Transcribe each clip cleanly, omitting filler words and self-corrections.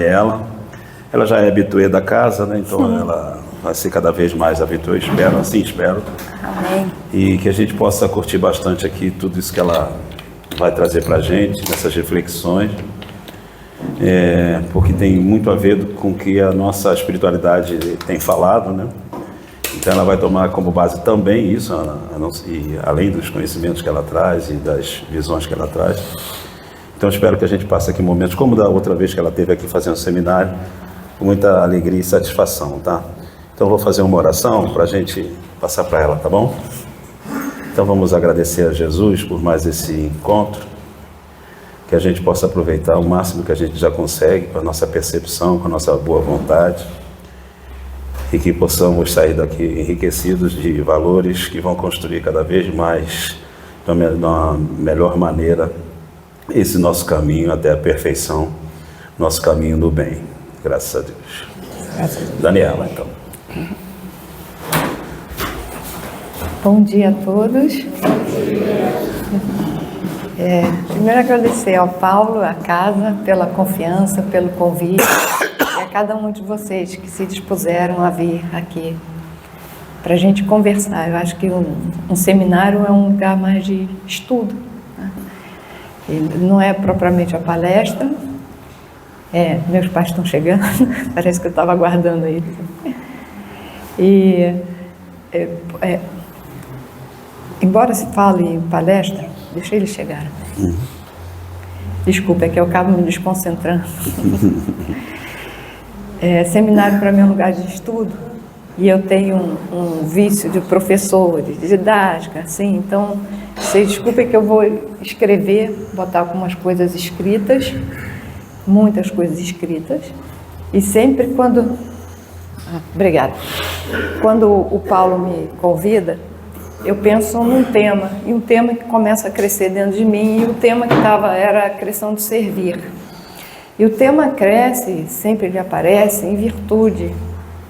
Daniela. Ela já é habituê da casa, né? Então ela vai ser cada vez mais habituê, espero, assim espero. Amém. E que a gente possa curtir bastante aqui tudo isso que ela vai trazer para a gente, nessas reflexões, porque tem muito a ver com o que a nossa espiritualidade tem falado, né? Então ela vai tomar como base também isso, e além dos conhecimentos que ela traz e das visões que ela traz. Então espero que a gente passe aqui momentos, como da outra vez que ela esteve aqui fazendo seminário, com muita alegria e satisfação, tá? Então vou fazer uma oração para a gente passar para ela, tá bom? Então vamos agradecer a Jesus por mais esse encontro, que a gente possa aproveitar o máximo que a gente já consegue, com a nossa percepção, com a nossa boa vontade, e que possamos sair daqui enriquecidos de valores que vão construir cada vez mais, de uma melhor maneira, esse nosso caminho até a perfeição, nosso caminho do bem. Graças a Deus. Graças a Deus. Daniela, então. Bom dia a todos. Primeiro agradecer ao Paulo, à casa, pela confiança, pelo convite, e a cada um de vocês que se dispuseram a vir aqui para a gente conversar. Eu acho que um seminário é um lugar mais de estudo, né? Não é propriamente a palestra. Meus pais estão chegando, parece que eu estava aguardando eles. Embora se fale em palestra, deixa eles chegarem. Desculpa, é que eu acabo me desconcentrando. Seminário para mim é um lugar de estudo, e eu tenho um vício de professor, de didática, assim, então, vocês desculpem que eu vou escrever, botar algumas coisas escritas, muitas coisas escritas, e sempre quando... obrigada. Quando o Paulo me convida, eu penso num tema, e um tema que começa a crescer dentro de mim, e o tema que era a questão de servir. E o tema cresce, sempre ele aparece em virtude,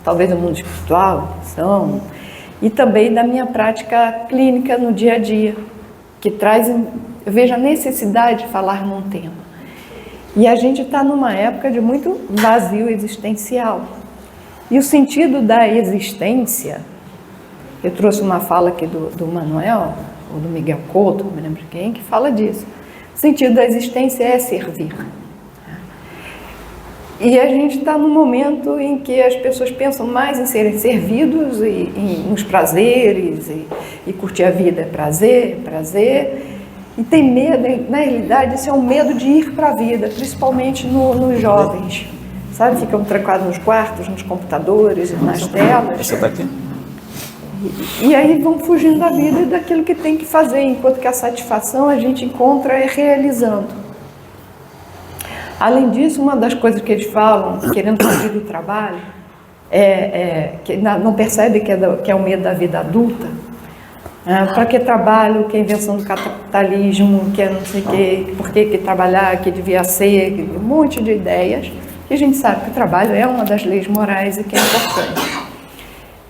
talvez do mundo espiritual, missão, e também da minha prática clínica no dia a dia, que traz, eu vejo a necessidade de falar num tema. E a gente está numa época de muito vazio existencial. E o sentido da existência, eu trouxe uma fala aqui do Manuel, ou do Miguel Couto, não me lembro quem, que fala disso. O sentido da existência é servir. E a gente está num momento em que as pessoas pensam mais em serem servidos, nos prazeres, e curtir a vida é prazer, e tem medo, na realidade, esse é um medo de ir para a vida, principalmente nos jovens. Sabe, ficam trancados nos quartos, nos computadores, nas telas. Você está aqui? E aí vão fugindo da vida e daquilo que tem que fazer, enquanto que a satisfação a gente encontra realizando. Além disso, uma das coisas que eles falam, querendo fugir do trabalho, que não percebe que é o medo da vida adulta. Para que trabalho, que é a invenção do capitalismo, que é não sei o quê, por que trabalhar, que devia ser, um monte de ideias. E a gente sabe que o trabalho é uma das leis morais e que é importante.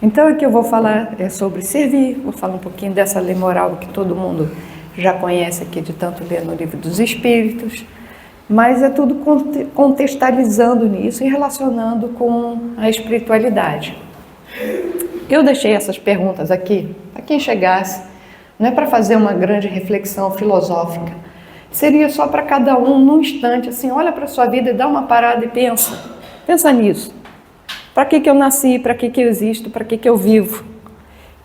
Então aqui eu vou falar sobre servir, vou falar um pouquinho dessa lei moral que todo mundo já conhece aqui de tanto ler no Livro dos Espíritos, mas é tudo contextualizando nisso e relacionando com a espiritualidade. Eu deixei essas perguntas aqui para quem chegasse, não é para fazer uma grande reflexão filosófica, seria só para cada um num instante, assim, olha para a sua vida e dá uma parada e pensa nisso. Para que eu nasci, para que eu existo, para que eu vivo?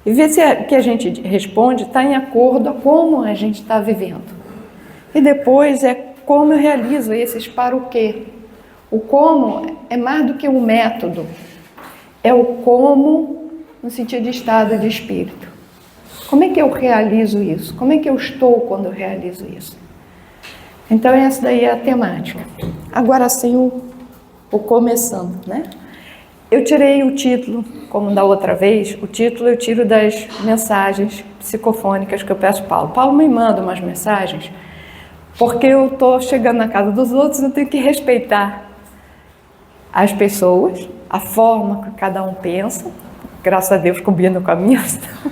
E ver se o que a gente responde está em acordo com como a gente está vivendo. E depois como eu realizo esses para o quê. O como é mais do que um método, é o como no sentido de estado de espírito. Como é que eu realizo isso? Como é que eu estou quando eu realizo isso? Então essa daí é a temática. Agora sim o começando, né? Eu tirei o título, como da outra vez, o título eu tiro das mensagens psicofônicas que eu peço ao Paulo. Paulo me manda umas mensagens, porque eu estou chegando na casa dos outros, eu tenho que respeitar as pessoas, a forma que cada um pensa. Graças a Deus combina com a minha,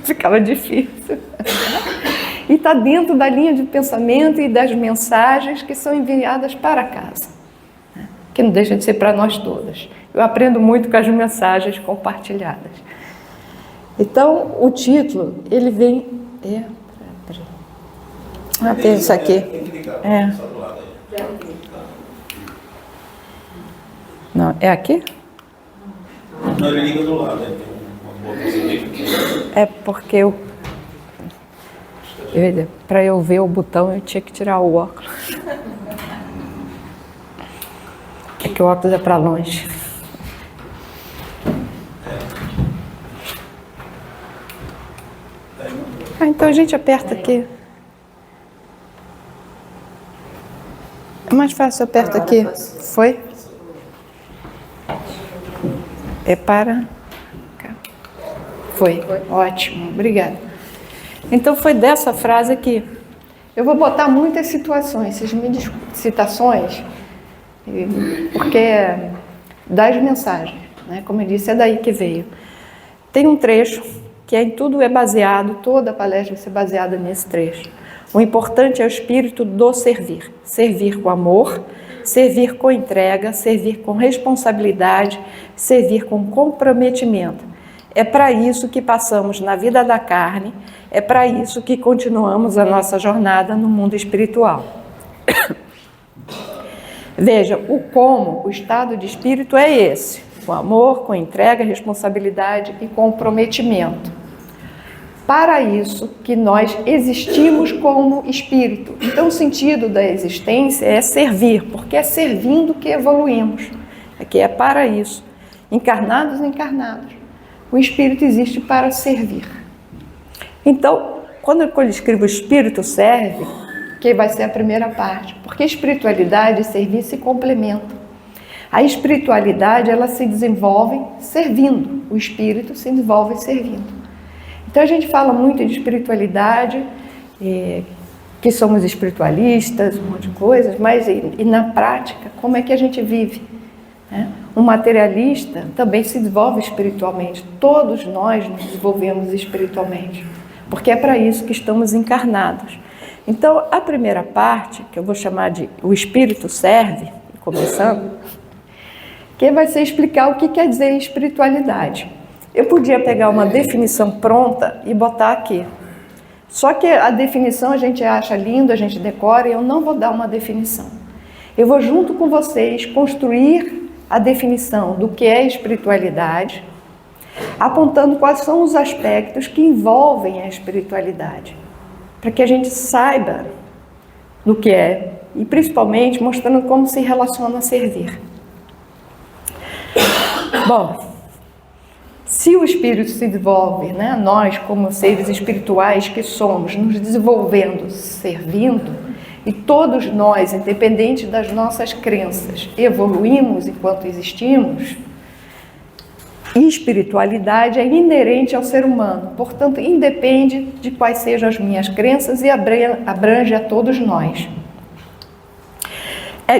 ficava difícil. E está dentro da linha de pensamento e das mensagens que são enviadas para casa. que não deixa de ser para nós todas. Eu aprendo muito com as mensagens compartilhadas. Então, o título, ele vem... tem isso aqui. Não, é aqui? Não, ele liga do lado. É porque para eu ver o botão, eu tinha que tirar o óculos. É que o óculos é para longe. Então a gente aperta aqui. É mais fácil, aperta aqui. Foi? É para... Foi. Ótimo, obrigada. Então foi dessa frase aqui. Eu vou botar muitas situações, vocês me desculpem, citações, porque é das mensagens, né? Como eu disse, é daí que veio. Tem um trecho que em tudo é baseado, toda a palestra vai ser baseada nesse trecho. O importante é o espírito do servir. Servir com amor, servir com entrega, servir com responsabilidade, servir com comprometimento. É para isso que passamos na vida da carne, é para isso que continuamos a nossa jornada no mundo espiritual. Veja, o estado de espírito é esse, com amor, com entrega, responsabilidade e comprometimento. Para isso que nós existimos como espírito. Então, o sentido da existência é servir, porque é servindo que evoluímos. Aqui é para isso. Encarnados e encarnados. O espírito existe para servir. Então, quando eu escrevo espírito serve, que vai ser a primeira parte, porque espiritualidade e serviço se complementam. A espiritualidade, ela se desenvolve servindo, o espírito se desenvolve servindo. Então a gente fala muito de espiritualidade, que somos espiritualistas, um monte de coisas, mas e na prática, como é que a gente vive? Um materialista também se desenvolve espiritualmente. Todos nós nos desenvolvemos espiritualmente, porque é para isso que estamos encarnados. Então, a primeira parte, que eu vou chamar de o espírito serve, começando, que vai ser explicar o que quer dizer espiritualidade. Eu podia pegar uma definição pronta e botar aqui. Só que a definição a gente acha lindo, a gente decora, e eu não vou dar uma definição. Eu vou junto com vocês construir a definição do que é espiritualidade, apontando quais são os aspectos que envolvem a espiritualidade, para que a gente saiba do que é, e principalmente mostrando como se relaciona a servir. Bom, se o espírito se desenvolve, né, nós como seres espirituais que somos, nos desenvolvendo, servindo, e todos nós, independente das nossas crenças, evoluímos enquanto existimos, e espiritualidade é inerente ao ser humano, portanto, independe de quais sejam as minhas crenças e abrange a todos nós.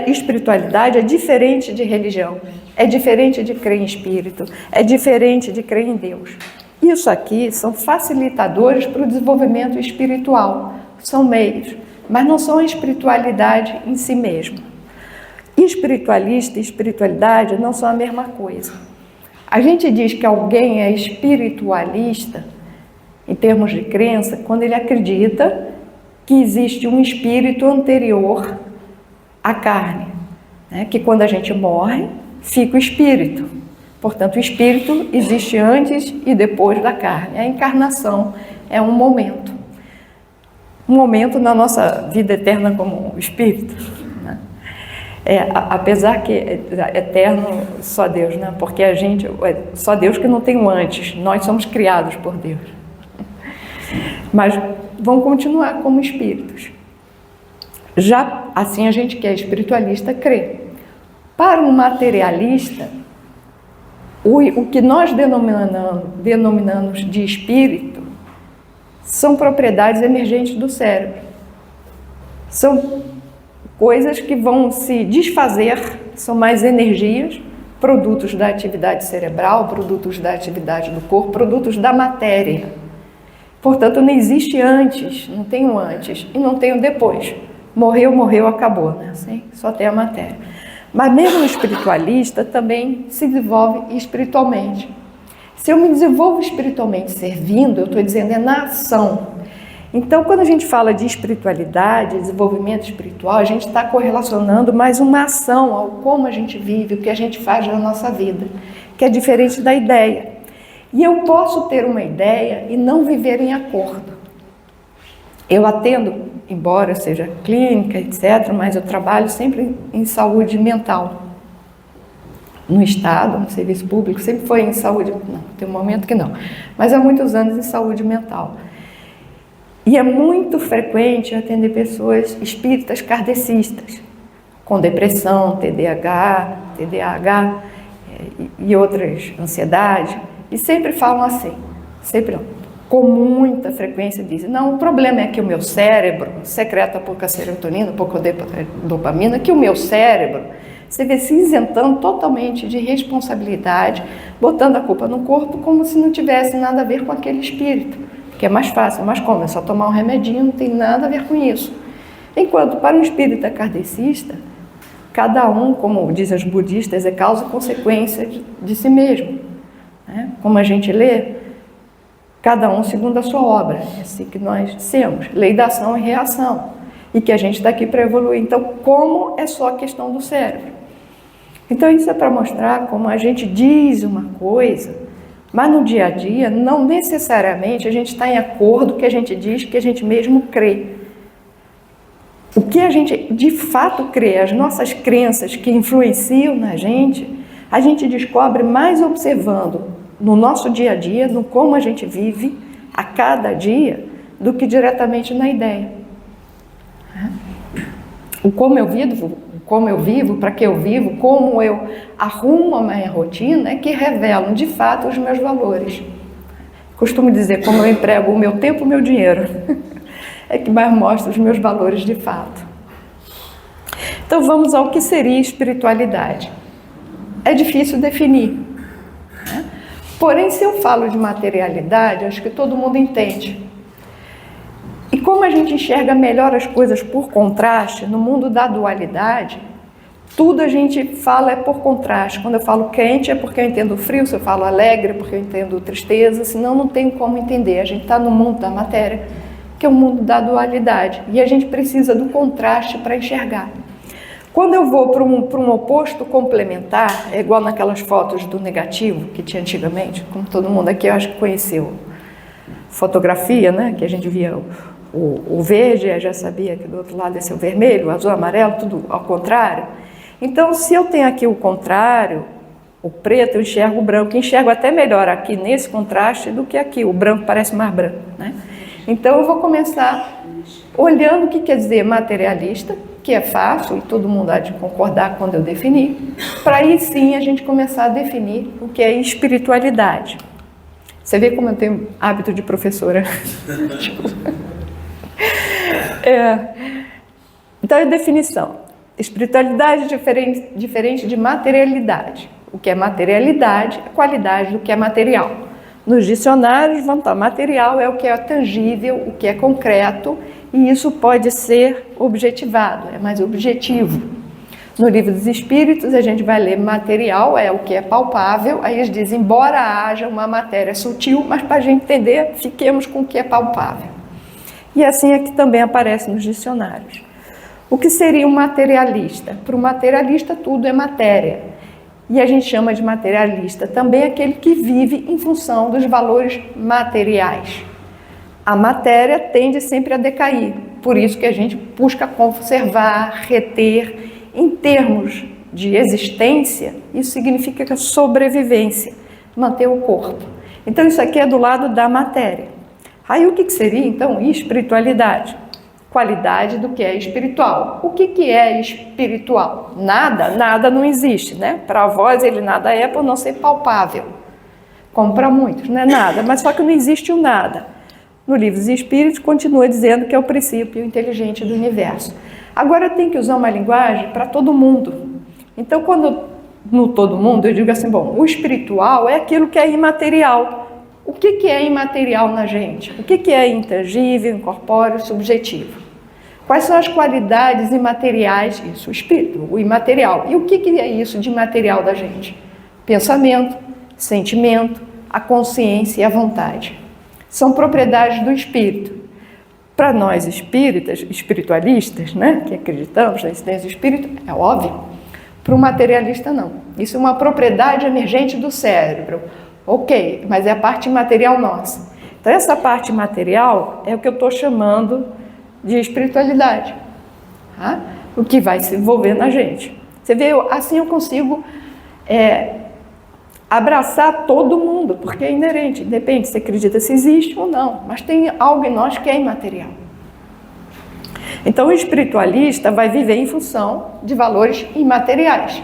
Espiritualidade é diferente de religião, é diferente de crer em espírito, é diferente de crer em Deus. Isso aqui são facilitadores para o desenvolvimento espiritual, são meios, mas não são a espiritualidade em si mesma. Espiritualista e espiritualidade não são a mesma coisa. A gente diz que alguém é espiritualista, em termos de crença, quando ele acredita que existe um espírito anterior à carne, né? Que quando a gente morre, fica o espírito. Portanto, o espírito existe antes e depois da carne. A encarnação é um momento na nossa vida eterna como espírito, né? Apesar que é eterno só Deus, né? Porque só Deus que não tem um antes, nós somos criados por Deus. Mas vamos continuar como espíritos. Já assim a gente que é espiritualista crê. Para um materialista, o que nós denominamos de espírito são propriedades emergentes do cérebro. São coisas que vão se desfazer, são mais energias, produtos da atividade cerebral, produtos da atividade do corpo, produtos da matéria. Portanto, não existe antes, não tem um antes e não tem um depois. Morreu, acabou, né? Assim, só tem a matéria. Mas mesmo o espiritualista também se desenvolve espiritualmente. Se eu me desenvolvo espiritualmente servindo, eu estou dizendo é na ação. Então, quando a gente fala de espiritualidade, desenvolvimento espiritual, a gente está correlacionando mais uma ação ao como a gente vive, o que a gente faz na nossa vida, que é diferente da ideia. E eu posso ter uma ideia e não viver em acordo. Eu atendo, embora eu seja clínica, etc., mas eu trabalho sempre em saúde mental. No Estado, no serviço público, sempre foi em saúde, não, tem um momento que não, mas há muitos anos em saúde mental. E é muito frequente atender pessoas espíritas kardecistas, com depressão, TDAH e outras ansiedades, e sempre falam assim, sempre com muita frequência dizem, não, o problema é que o meu cérebro secreta pouca serotonina, pouca dopamina, que o meu cérebro, você vê se isentando totalmente de responsabilidade, botando a culpa no corpo como se não tivesse nada a ver com aquele espírito, que é mais fácil, mas como? É só tomar um remedinho, não tem nada a ver com isso. Enquanto para um espírita kardecista, cada um, como dizem os budistas, é causa e consequência de si mesmo. Né? Como a gente lê, cada um segundo a sua obra, é assim que nós dissemos, lei da ação e reação, e que a gente está aqui para evoluir. Então, como é só a questão do cérebro? Então, isso é para mostrar como a gente diz uma coisa, mas no dia a dia, não necessariamente a gente está em acordo com o que a gente diz, que a gente mesmo crê. O que a gente de fato crê, as nossas crenças que influenciam na gente, a gente descobre mais observando no nosso dia a dia, no como a gente vive a cada dia, do que diretamente na ideia. O como eu vivo, para que eu vivo, como eu arrumo a minha rotina, é que revelam de fato os meus valores. Costumo dizer, como eu emprego o meu tempo, o meu dinheiro, é que mais mostra os meus valores de fato. Então vamos ao que seria espiritualidade. É difícil definir. Porém, se eu falo de materialidade, acho que todo mundo entende. E como a gente enxerga melhor as coisas por contraste, no mundo da dualidade, tudo a gente fala é por contraste. Quando eu falo quente é porque eu entendo frio, se eu falo alegre é porque eu entendo tristeza, senão não tem como entender. A gente está no mundo da matéria, que é o mundo da dualidade, e a gente precisa do contraste para enxergar. Quando eu vou para um oposto complementar, é igual naquelas fotos do negativo que tinha antigamente, como todo mundo aqui eu acho que conheceu fotografia, né? Que a gente via o verde, eu já sabia que do outro lado ia ser o vermelho, o azul, o amarelo, tudo ao contrário. Então, se eu tenho aqui o contrário, o preto, eu enxergo o branco, enxergo até melhor aqui nesse contraste do que aqui, o branco parece mais branco, né? Então, eu vou começar olhando o que quer dizer materialista, que é fácil e todo mundo há de concordar quando eu definir, para aí sim a gente começar a definir o que é espiritualidade. Você vê como eu tenho hábito de professora. Então, a definição. Espiritualidade é diferente de materialidade. O que é materialidade é a qualidade do que é material. Nos dicionários, vão estar material é o que é tangível, o que é concreto, e isso pode ser objetivado, é mais objetivo. No Livro dos Espíritos, a gente vai ler material, é o que é palpável, aí eles dizem, embora haja uma matéria sutil, mas para a gente entender, fiquemos com o que é palpável. E assim é que também aparece nos dicionários. O que seria um materialista? Para o materialista, tudo é matéria. E a gente chama de materialista também aquele que vive em função dos valores materiais. A matéria tende sempre a decair, por isso que a gente busca conservar, reter. Em termos de existência, isso significa que a sobrevivência, manter o corpo. Então isso aqui é do lado da matéria. Aí o que seria então espiritualidade? Qualidade do que é espiritual. O que é espiritual? Nada não existe, né? Para vós ele nada é por não ser palpável. Como para muitos, não é nada, mas só que não existe o nada. No Livro dos Espíritos continua dizendo que é o princípio inteligente do universo. Agora tem que usar uma linguagem para todo mundo. Então quando no todo mundo eu digo assim, bom, o espiritual é aquilo que é imaterial. O que é imaterial na gente? O que é intangível, incorpóreo, subjetivo? Quais são as qualidades imateriais? Isso, o espírito, o imaterial. E o que é isso de imaterial da gente? Pensamento, sentimento, a consciência e a vontade. São propriedades do espírito. Para nós espíritas, espiritualistas, né, que acreditamos na existência do espírito, é óbvio. Para o materialista, não. Isso é uma propriedade emergente do cérebro. Ok, mas é a parte material nossa. Então, essa parte material é o que eu estou chamando de espiritualidade. Tá? O que vai se envolver na gente. Você vê, assim eu consigo abraçar todo mundo, porque é inerente, independe se acredita se existe ou não, mas tem algo em nós que é imaterial. Então o espiritualista vai viver em função de valores imateriais.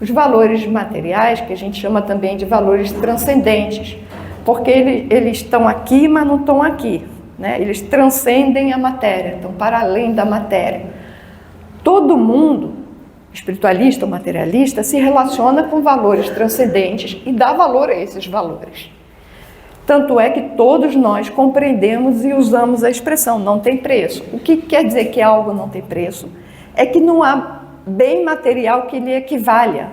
Os valores materiais, que a gente chama também de valores transcendentes, porque eles estão aqui, mas não estão aqui, né? Eles transcendem a matéria, estão para além da matéria. Todo mundo, espiritualista ou materialista, se relaciona com valores transcendentes e dá valor a esses valores. Tanto é que todos nós compreendemos e usamos a expressão não tem preço. O que quer dizer que algo não tem preço? É que não há bem material que lhe equivalha.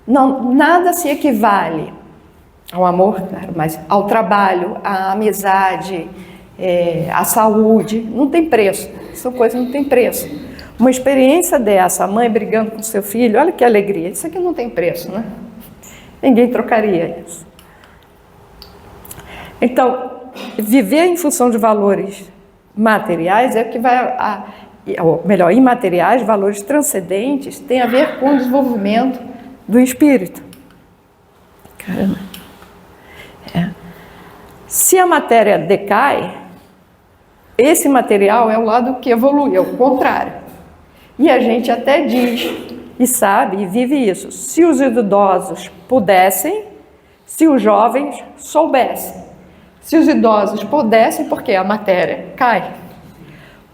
Não, nada se equivale ao amor, claro, mas ao trabalho, à amizade, à saúde. Não tem preço. São coisas que não têm preço. Uma experiência dessa, a mãe brigando com seu filho, olha que alegria. Isso aqui não tem preço, né? Ninguém trocaria isso. Então, viver em função de valores materiais é o que vai, ou melhor, imateriais, valores transcendentes, tem a ver com o desenvolvimento do espírito. Caramba. Se a matéria decai, esse material é o lado que evolui, é o contrário. E a gente até diz, e sabe, e vive isso. Se os idosos pudessem, se os jovens soubessem. Se os idosos pudessem, porque a matéria cai.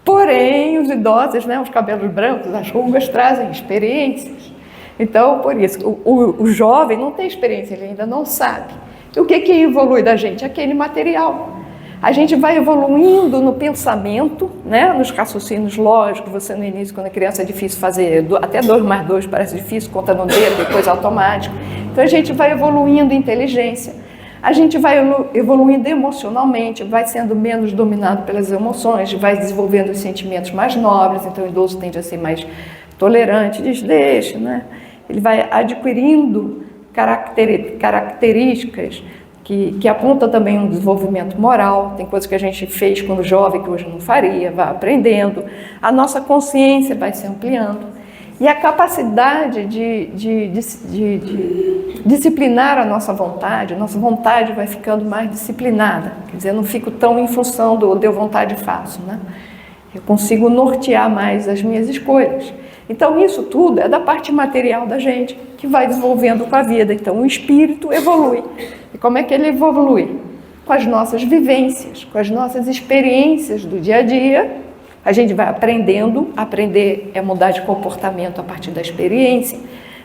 Porém, os idosos, né, os cabelos brancos, as rugas, trazem experiências. Então, por isso, o jovem não tem experiência, ele ainda não sabe. E o que evolui da gente? Aquele material. A gente vai evoluindo no pensamento, né, nos raciocínios lógicos. Você no início, quando é criança, é difícil fazer, até 2 mais 2 parece difícil, conta no dedo, depois automático. Então a gente vai evoluindo em inteligência. A gente vai evoluindo emocionalmente, vai sendo menos dominado pelas emoções, vai desenvolvendo os sentimentos mais nobres, então o idoso tende a ser mais tolerante, deixa, né? Ele vai adquirindo características que apontam também um desenvolvimento moral. Tem coisas que a gente fez quando jovem que hoje não faria, vai aprendendo. A nossa consciência vai se ampliando. E a capacidade de disciplinar a nossa vontade vai ficando mais disciplinada. Quer dizer, eu não fico tão em função do deu vontade fácil, né? Eu consigo nortear mais as minhas escolhas. Então, isso tudo é da parte material da gente, que vai desenvolvendo com a vida. Então, o espírito evolui. E como é que ele evolui? Com as nossas vivências, com as nossas experiências do dia a dia. A gente vai aprendendo, aprender é mudar de comportamento a partir da experiência.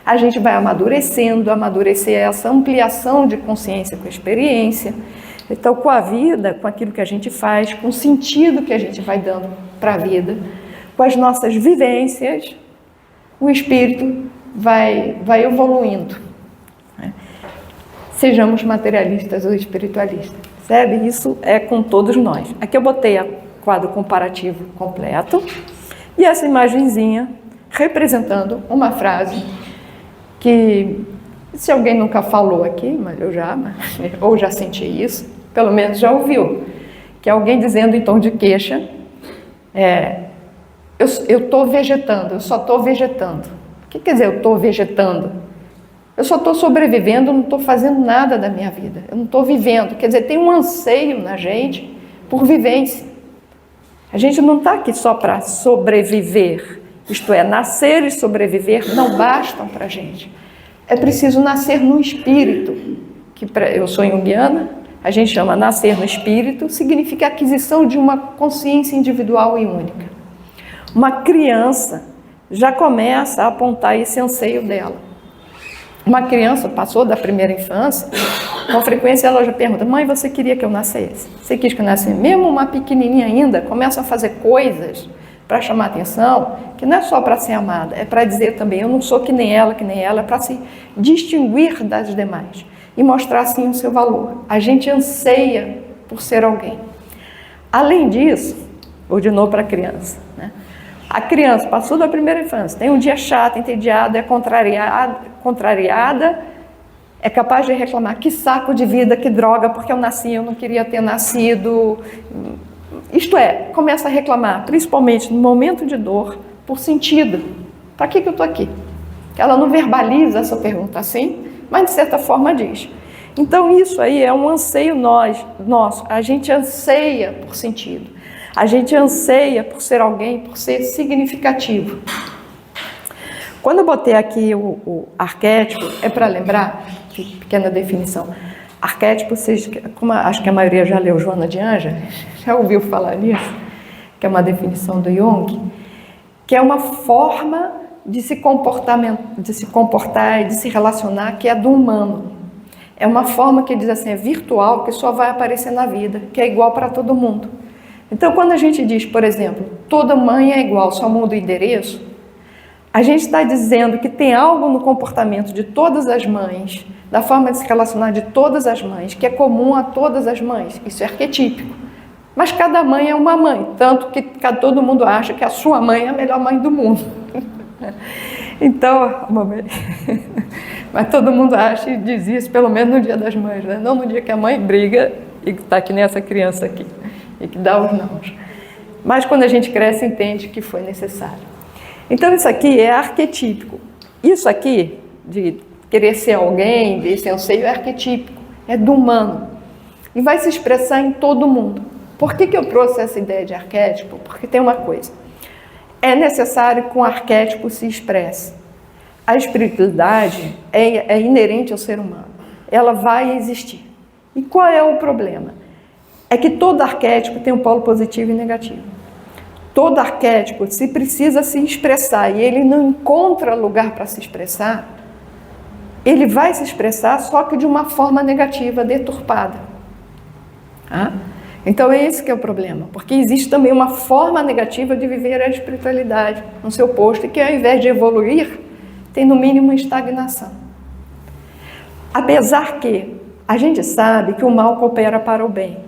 A gente vai amadurecendo, amadurecer essa ampliação de consciência com a experiência. Então, com a vida, com aquilo que a gente faz, com o sentido que a gente vai dando para a vida, com as nossas vivências, o espírito vai evoluindo. Sejamos materialistas ou espiritualistas. Percebe? Isso é com todos nós. Aqui eu botei o quadro comparativo completo e essa imagenzinha representando uma frase que, se alguém nunca falou aqui, mas eu já, ou já senti isso, pelo menos já ouviu, que é alguém dizendo em tom de queixa, eu estou vegetando, eu só estou vegetando. O que quer dizer eu estou vegetando? Eu só estou sobrevivendo, não estou fazendo nada da minha vida, eu não estou vivendo. Quer dizer, tem um anseio na gente por vivência. A gente não está aqui só para sobreviver, isto é, nascer e sobreviver não bastam para a gente. É preciso nascer no espírito, que eu sou junguiana, a gente chama nascer no espírito, significa a aquisição de uma consciência individual e única. Uma criança já começa a apontar esse anseio dela. Uma criança passou da primeira infância, com frequência ela já pergunta, mãe, você queria que eu nascesse? Você quis que eu nascesse? Mesmo uma pequenininha ainda, começa a fazer coisas para chamar atenção, que não é só para ser amada, é para dizer também, eu não sou que nem ela, é para se distinguir das demais e mostrar assim o seu valor. A gente anseia por ser alguém. Além disso, vou de novo para a criança, né? A criança passou da primeira infância, tem um dia chato, entediado, é contrariada, é capaz de reclamar, que saco de vida, que droga, porque eu nasci, eu não queria ter nascido. Isto é, começa a reclamar, principalmente no momento de dor, por sentido. Para que eu estou aqui? Ela não verbaliza essa pergunta assim, mas de certa forma diz. Então isso aí é um anseio nosso, a gente anseia por sentido. A gente anseia por ser alguém, por ser significativo. Quando eu botei aqui o arquétipo, é para lembrar, pequena definição, arquétipo, como acho que a maioria já leu Joana de Ângeles, já ouviu falar nisso, que é uma definição do Jung, que é uma forma de se comportar e de se relacionar que é do humano. É uma forma que diz assim, é virtual, que só vai aparecer na vida, que é igual para todo mundo. Então, quando a gente diz, por exemplo, toda mãe é igual, só muda o endereço, a gente está dizendo que tem algo no comportamento de todas as mães, da forma de se relacionar de todas as mães, que é comum a todas as mães. Isso é arquetípico. Mas cada mãe é uma mãe, tanto que todo mundo acha que a sua mãe é a melhor mãe do mundo. Então, mas todo mundo acha e diz isso, pelo menos no Dia das Mães, né? Não no dia que a mãe briga e está que nem essa criança aqui, e que dá os nãos. Mas quando a gente cresce, entende que foi necessário. Então isso aqui é arquetípico. Isso aqui, de querer ser alguém, desse anseio, é arquetípico, é do humano. E vai se expressar em todo mundo. Por que eu trouxe essa ideia de arquétipo? Porque tem uma coisa. É necessário que um arquétipo se expresse. A espiritualidade é inerente ao ser humano. Ela vai existir. E qual é o problema? É que todo arquétipo tem um polo positivo e negativo. Todo arquétipo, se precisa se expressar e ele não encontra lugar para se expressar, ele vai se expressar só que de uma forma negativa, deturpada. Então é esse que é o problema, porque existe também uma forma negativa de viver a espiritualidade no seu posto, e que ao invés de evoluir, tem no mínimo uma estagnação. Apesar que a gente sabe que o mal coopera para o bem.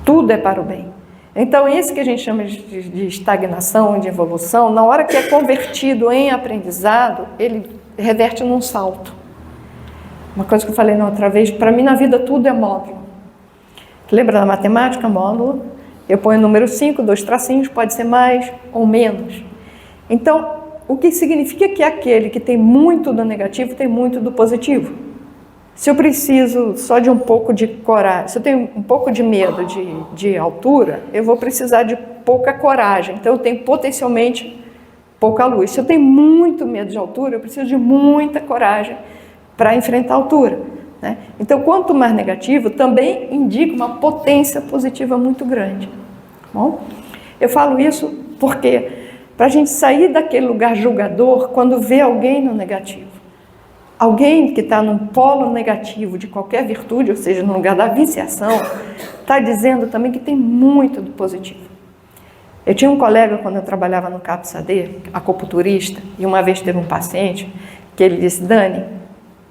Tudo é para o bem. Então, esse que a gente chama de estagnação, de evolução, na hora que é convertido em aprendizado, ele reverte num salto. Uma coisa que eu falei na outra vez, para mim na vida tudo é módulo. Lembra da matemática, módulo? Eu ponho o número 5, 2 tracinhos, pode ser mais ou menos. Então, o que significa que aquele que tem muito do negativo tem muito do positivo. Se eu preciso só de um pouco de coragem, se eu tenho um pouco de medo de altura, eu vou precisar de pouca coragem. Então, eu tenho potencialmente pouca luz. Se eu tenho muito medo de altura, eu preciso de muita coragem para enfrentar a altura, né? Então, quanto mais negativo, também indica uma potência positiva muito grande. Bom, eu falo isso porque para a gente sair daquele lugar julgador quando vê alguém no negativo. Alguém que está num polo negativo de qualquer virtude, ou seja, no lugar da viciação, está dizendo também que tem muito do positivo. Eu tinha um colega, quando eu trabalhava no CAPS-AD, acupunturista, e uma vez teve um paciente que ele disse, Dani,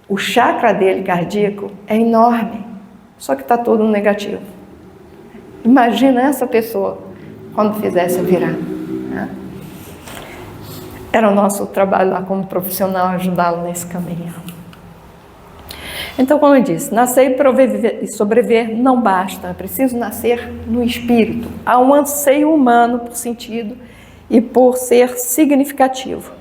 o chakra dele cardíaco é enorme, só que está todo no negativo. Imagina essa pessoa quando fizesse virar, né? Era o nosso trabalho lá como profissional ajudá-lo nesse caminho. Então, como eu disse, nascer e sobreviver não basta, é preciso nascer no espírito. Há um anseio humano por sentido e por ser significativo.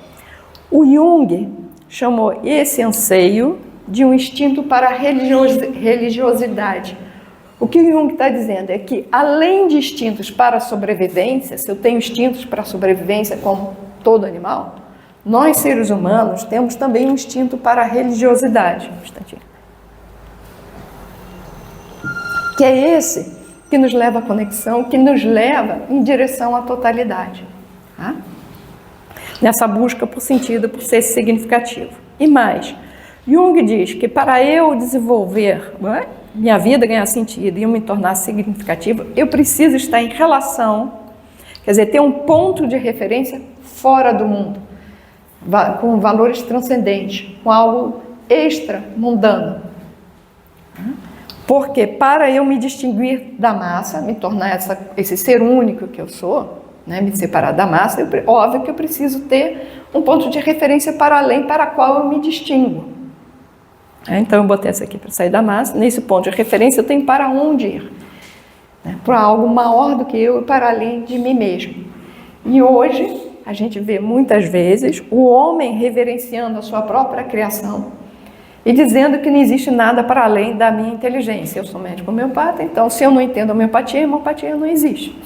O Jung chamou esse anseio de um instinto para a religiosidade. O que o Jung está dizendo é que, além de instintos para a sobrevivência, se eu tenho instintos para a sobrevivência como todo animal, nós seres humanos temos também um instinto para a religiosidade. Um instantinho. Que é esse que nos leva à conexão, que nos leva em direção à totalidade. Tá? Nessa busca por sentido, por ser significativo. E mais, Jung diz que para eu desenvolver minha vida, ganhar sentido e eu me tornar significativa, eu preciso estar em relação Quer dizer, ter um ponto de referência fora do mundo, com valores transcendentes, com algo extra-mundano. Porque para eu me distinguir da massa, me tornar esse ser único que eu sou, né, me separar da massa, óbvio que eu preciso ter um ponto de referência para além, para qual eu me distingo. Então eu botei essa aqui para sair da massa. Nesse ponto de referência eu tenho para onde ir, né, para algo maior do que eu e para além de mim mesmo. E hoje a gente vê muitas vezes o homem reverenciando a sua própria criação e dizendo que não existe nada para além da minha inteligência. Eu sou médico homeopata, então se eu não entendo a homeopatia não existe.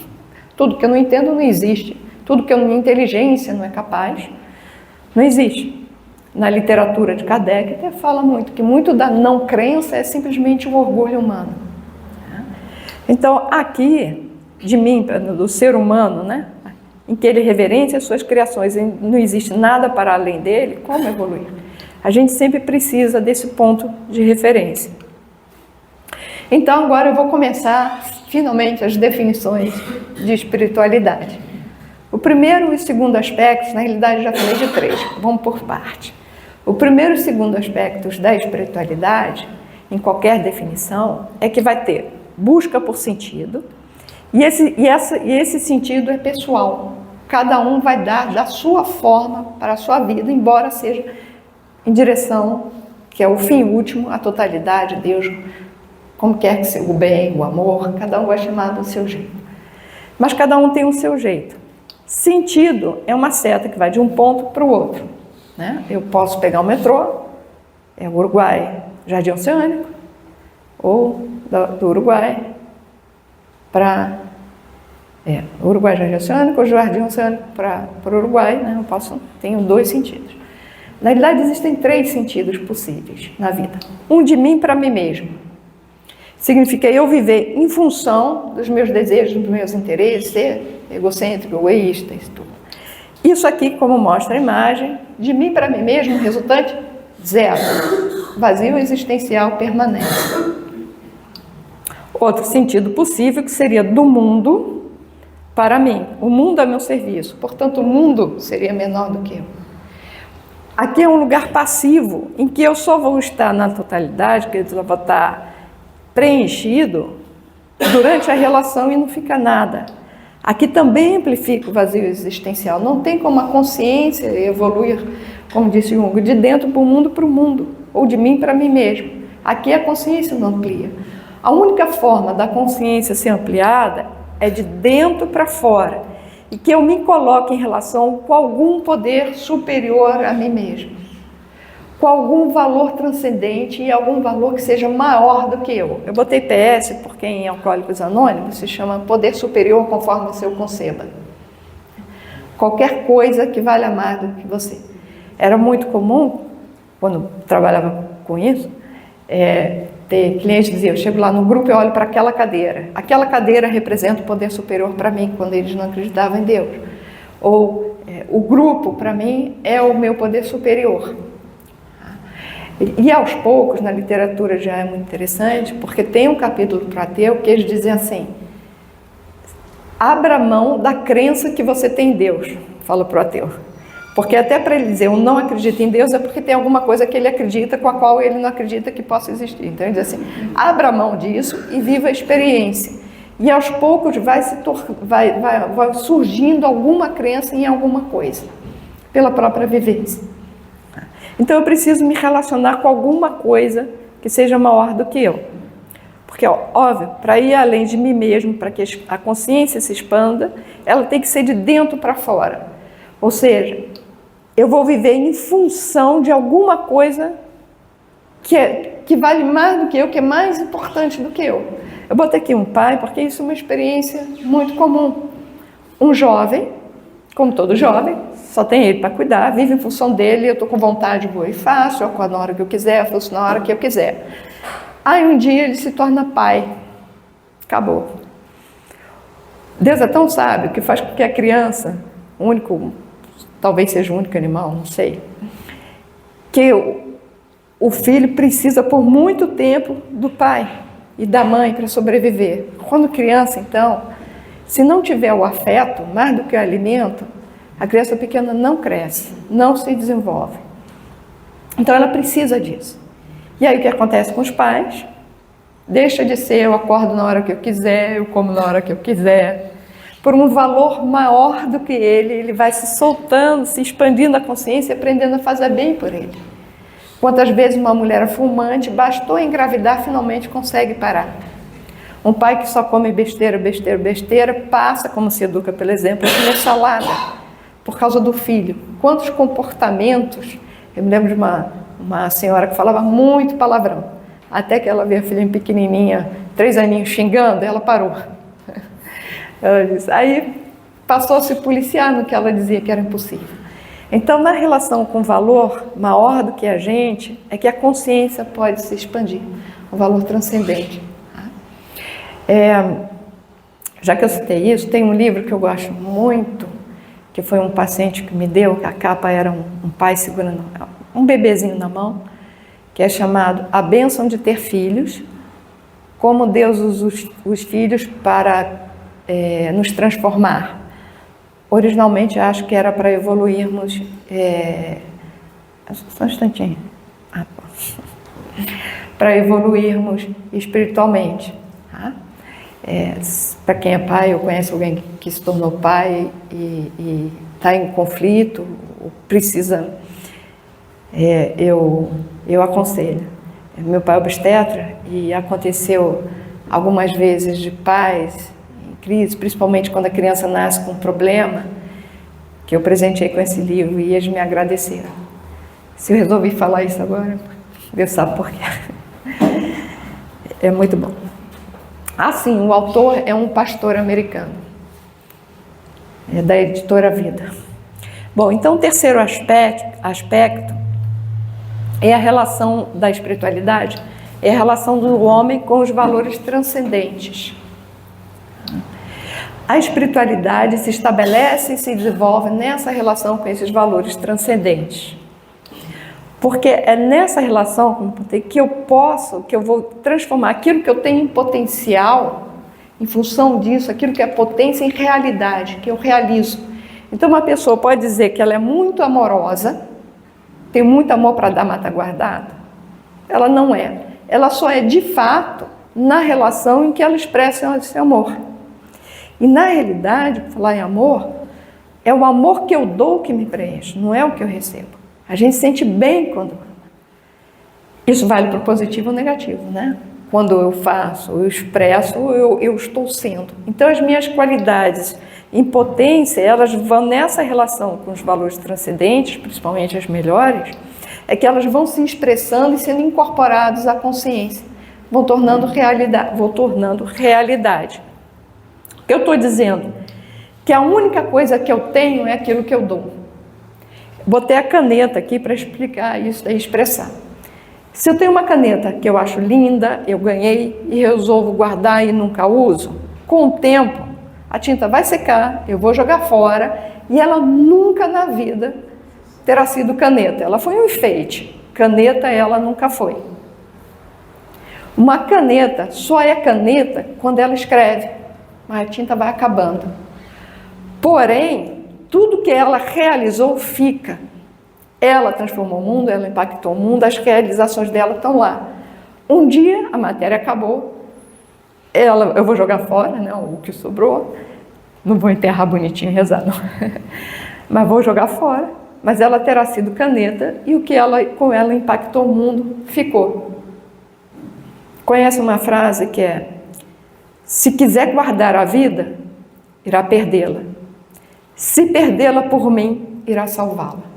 Tudo que eu não entendo não existe. Tudo que a minha inteligência não é capaz, não existe. Na literatura de Kardec até fala muito, que muito da não crença é simplesmente um orgulho humano. Então, aqui, de mim, do ser humano, né, em que ele reverencia as suas criações e não existe nada para além dele, como evoluir? A gente sempre precisa desse ponto de referência. Então, agora eu vou começar, finalmente, as definições de espiritualidade. O primeiro e o segundo aspectos, na realidade, já falei de 3, vamos por parte. O primeiro e o segundo aspectos da espiritualidade, em qualquer definição, é que vai ter busca por sentido, e esse sentido é pessoal. Cada um vai dar da sua forma para a sua vida, embora seja em direção, que é o fim último, a totalidade, Deus, como quer que seja, o bem, o amor, cada um vai chamar do seu jeito. Mas cada um tem o seu jeito. Sentido é uma seta que vai de um ponto para o outro, né? Eu posso pegar o metrô, é o Uruguai, Jardim Oceânico, ou do Uruguai para Uruguai, Jardim Oceânico, ou Jardim Oceânico para o Uruguai, né? Tenho 2 sentidos. Na realidade, existem 3 sentidos possíveis na vida. Um de mim para mim mesmo. Significa eu viver em função dos meus desejos, dos meus interesses, ser egocêntrico, egoísta, isso tudo. Isso aqui, como mostra a imagem, de mim para mim mesmo, resultante, 0. Vazio existencial permanente. Outro sentido possível que seria do mundo para mim. O mundo é meu serviço, portanto o mundo seria menor do que eu. Aqui é um lugar passivo, em que eu só vou estar na totalidade, que eu vou estar preenchido durante a relação e não fica nada. Aqui também amplifica o vazio existencial. Não tem como a consciência evoluir, como disse Jung, de dentro para o mundo, ou de mim para mim mesmo. Aqui a consciência não amplia. A única forma da consciência ser ampliada é de dentro para fora, e que eu me coloque em relação com algum poder superior a mim mesmo, com algum valor transcendente e algum valor que seja maior do que eu. Eu botei PS porque em Alcoólicos Anônimos se chama poder superior conforme você o conceba. Qualquer coisa que valha mais do que você. Era muito comum, quando trabalhava com isso, ter clientes que diziam, eu chego lá no grupo e olho para aquela cadeira. Aquela cadeira representa o poder superior para mim, quando eles não acreditavam em Deus. Ou o grupo, para mim, é o meu poder superior. E aos poucos, na literatura já é muito interessante, porque tem um capítulo para ateu que eles dizem assim, abra mão da crença que você tem em Deus, fala para o ateu. Porque até para ele dizer eu não acredito em Deus é porque tem alguma coisa que ele acredita com a qual ele não acredita que possa existir. Então ele diz assim, abra mão disso e viva a experiência. E aos poucos vai surgindo alguma crença em alguma coisa, pela própria vivência. Então eu preciso me relacionar com alguma coisa que seja maior do que eu. Porque, óbvio, para ir além de mim mesmo, para que a consciência se expanda, ela tem que ser de dentro para fora. Ou seja, eu vou viver em função de alguma coisa que vale mais do que eu, que é mais importante do que eu. Eu botei aqui um pai, porque isso é uma experiência muito comum. Um jovem, como todo jovem, só tem ele para cuidar, vive em função dele, eu estou com vontade, vou e faço, eu acordo na hora que eu quiser, eu faço na hora que eu quiser. Aí um dia ele se torna pai. Acabou. Deus é tão sábio que faz com que a criança, talvez seja o único animal, não sei, que o filho precisa por muito tempo do pai e da mãe para sobreviver. Quando criança, então, Se não tiver o afeto, mais do que o alimento, a criança pequena não cresce, não se desenvolve. Então ela precisa disso. E aí o que acontece com os pais? Deixa de ser eu acordo na hora que eu quiser, eu como na hora que eu quiser. Por um valor maior do que ele vai se soltando, se expandindo a consciência e aprendendo a fazer bem por ele. Quantas vezes uma mulher fumante, bastou engravidar, finalmente consegue parar. Um pai que só come besteira, besteira, besteira, passa, como se educa pelo exemplo, a comer salada, por causa do filho. Quantos comportamentos, eu me lembro de uma senhora que falava muito palavrão, até que ela vê a filhinha pequenininha, 3 aninhos, xingando, ela parou. Ela disse, aí passou a se policiar no que ela dizia que era impossível. Então, na relação com o valor maior do que a gente, é que a consciência pode se expandir, o valor transcendente. Já que eu citei isso, tem um livro que eu gosto muito, que foi um paciente que me deu, que a capa era um pai segurando um bebezinho na mão, que é chamado A Bênção de Ter Filhos, como Deus usa os filhos para nos transformar. Originalmente, acho que era para evoluirmos... Só um instantinho. Para evoluirmos espiritualmente. Tá? Para quem é pai, ou conhece alguém que se tornou pai e está em conflito, precisa... eu aconselho. Meu pai é obstetra e aconteceu algumas vezes de pais em crise, principalmente quando a criança nasce com um problema, que eu presenteei com esse livro e eles me agradeceram. Se eu resolvi falar isso agora, Deus sabe por quê. É muito bom. Assim, o autor é um pastor americano, é da editora Vida. Bom, então o terceiro aspecto é a relação da espiritualidade, é a relação do homem com os valores transcendentes. A espiritualidade se estabelece e se desenvolve nessa relação com esses valores transcendentes. Porque é nessa relação que eu vou transformar aquilo que eu tenho em potencial, em função disso, aquilo que é potência em realidade, que eu realizo. Então uma pessoa pode dizer que ela é muito amorosa, tem muito amor para dar mata guardada. Ela não é. Ela só é de fato na relação em que ela expressa esse amor. E na realidade, por falar em amor, é o amor que eu dou que me preenche, não é o que eu recebo. A gente sente bem quando ama. Isso vale para o positivo ou negativo, né? Quando eu faço, eu expresso, eu estou sendo. Então as minhas qualidades em potência, elas vão nessa relação com os valores transcendentes, principalmente as melhores, é que elas vão se expressando e sendo incorporados à consciência, vão tornando realidade. Eu estou dizendo que a única coisa que eu tenho é aquilo que eu dou. Botei a caneta aqui para explicar isso e expressar. Se eu tenho uma caneta que eu acho linda, eu ganhei e resolvo guardar e nunca uso, com o tempo a tinta vai secar, eu vou jogar fora e ela nunca na vida terá sido caneta. Ela foi um enfeite. Caneta ela nunca foi. Uma caneta só é caneta quando ela escreve, mas a tinta vai acabando. Porém, tudo que ela realizou fica. Ela transformou o mundo, ela impactou o mundo, as realizações dela estão lá. Um dia a matéria acabou, eu vou jogar fora, né, o que sobrou, não vou enterrar bonitinho e rezar, não. Mas vou jogar fora, mas ela terá sido caneta e o que com ela impactou o mundo ficou. Conhece uma frase que é: se quiser guardar a vida, irá perdê-la. Se perdê-la por mim, irá salvá-la.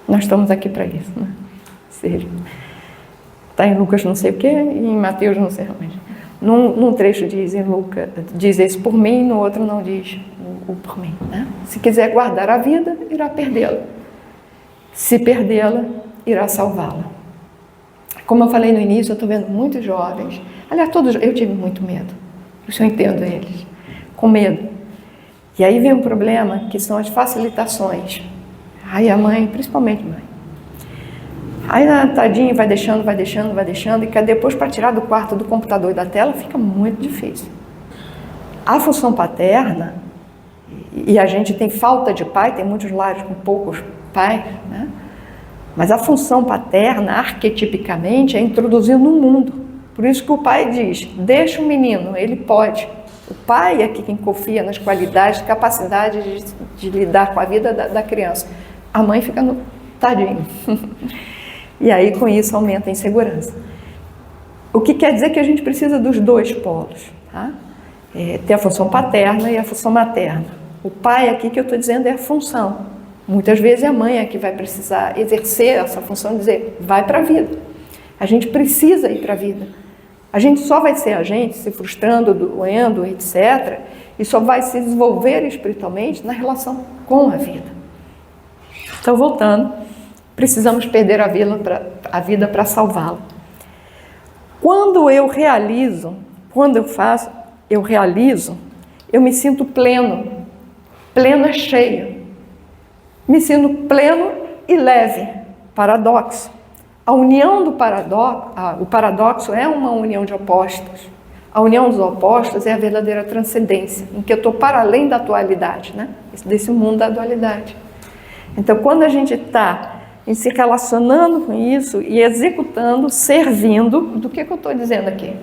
Nós estamos aqui para isso, né? Seja, está em Lucas não sei o quê, e em Mateus não sei realmente. Num trecho diz em Lucas, diz isso por mim, no outro não diz o por mim, né? Se quiser guardar a vida, irá perdê-la. Se perdê-la, irá salvá-la. Como eu falei no início, eu estou vendo muitos jovens, aliás, eu tive muito medo, isso eu entendo eles, com medo. E aí vem um problema, que são as facilitações. Aí a mãe, principalmente mãe, aí a tadinha vai deixando, e que depois para tirar do quarto do computador e da tela fica muito difícil. A função paterna, e a gente tem falta de pai, tem muitos lares com poucos pais, né? Mas a função paterna, arquetipicamente, é introduzir no mundo. Por isso que o pai diz, deixa o menino, ele pode. O pai é quem confia nas qualidades, capacidade de lidar com a vida da criança. A mãe fica no tadinho. E aí, com isso, aumenta a insegurança. O que quer dizer que a gente precisa dos dois polos, tá? Tem a função paterna e a função materna. O pai aqui que eu estou dizendo é a função. Muitas vezes é a mãe é que vai precisar exercer essa função e dizer, vai para a vida. A gente precisa ir para a vida. A gente só vai ser a gente, se frustrando, doendo, etc. E só vai se desenvolver espiritualmente na relação com a vida. Então, voltando, precisamos perder a vida para salvá-la. Quando eu realizo, eu me sinto pleno. Pleno é cheio. Me sinto pleno e leve. Paradoxo. A união do paradoxo, o paradoxo é uma união de opostos. A união dos opostos é a verdadeira transcendência, em que eu estou para além da dualidade, né? Desse mundo da dualidade. Então, quando a gente está se relacionando com isso e executando, servindo, do que eu estou dizendo aqui?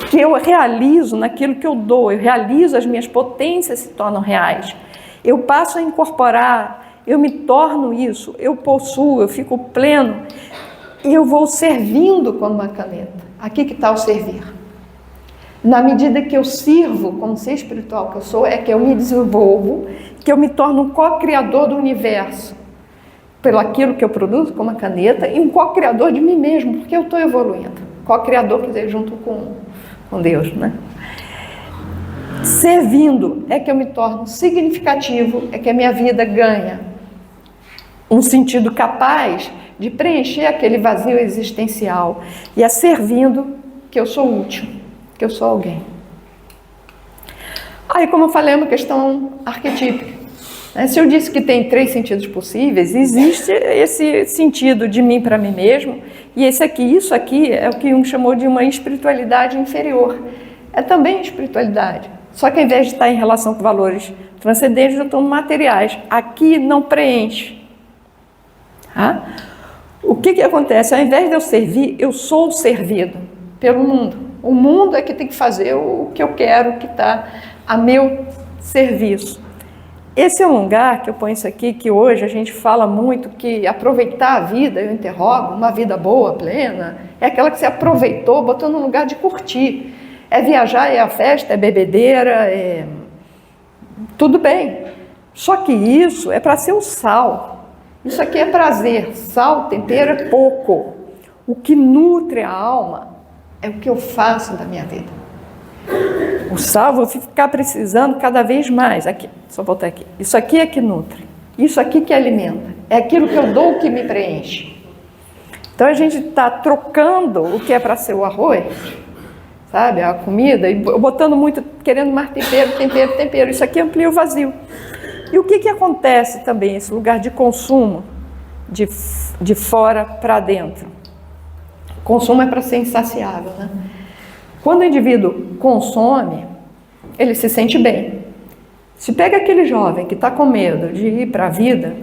Que eu realizo naquilo que eu dou, eu realizo, as minhas potências se tornam reais. Eu passo a incorporar, eu me torno isso, eu possuo, eu fico pleno e eu vou servindo como uma caneta. Aqui que está o servir. Na medida que eu sirvo como ser espiritual que eu sou, é que eu me desenvolvo, que eu me torno um co-criador do universo, pelo aquilo que eu produzo como uma caneta, e um co-criador de mim mesmo, porque eu estou evoluindo. Co-criador, quer dizer, junto com Deus, né? Servindo é que eu me torno significativo, é que a minha vida ganha um sentido capaz de preencher aquele vazio existencial. E é servindo que eu sou útil, que eu sou alguém. Aí, como eu falei, é uma questão arquetípica. Se eu disse que tem 3 sentidos possíveis, existe esse sentido de mim para mim mesmo, e isso aqui é o que Jung chamou de uma espiritualidade inferior. É também espiritualidade, só que ao invés de estar em relação com valores transcendentes, eu estou materiais. Aqui não preenche. Tá? O que acontece? Ao invés de eu servir, eu sou servido pelo mundo. O mundo é que tem que fazer o que eu quero, que está a meu serviço. Esse é um lugar que eu ponho isso aqui, que hoje a gente fala muito que aproveitar a vida, eu interrogo, uma vida boa, plena, é aquela que você aproveitou, botou no lugar de curtir. É viajar, é a festa, é bebedeira, tudo bem. Só que isso é para ser o sal. Isso aqui é prazer. Sal, tempero é pouco. O que nutre a alma é o que eu faço da minha vida. O sal, vou ficar precisando cada vez mais. Aqui, só voltar aqui. Isso aqui é que nutre. Isso aqui que alimenta. É aquilo que eu dou que me preenche. Então a gente está trocando o que é para ser o arroz, sabe, a comida, e botando muito, querendo mais tempero. Isso aqui amplia o vazio. E o que acontece também, esse lugar de consumo, de fora para dentro? Consumo é para ser insaciável, né? Quando o indivíduo consome, ele se sente bem. Se pega aquele jovem que está com medo de ir para a vida,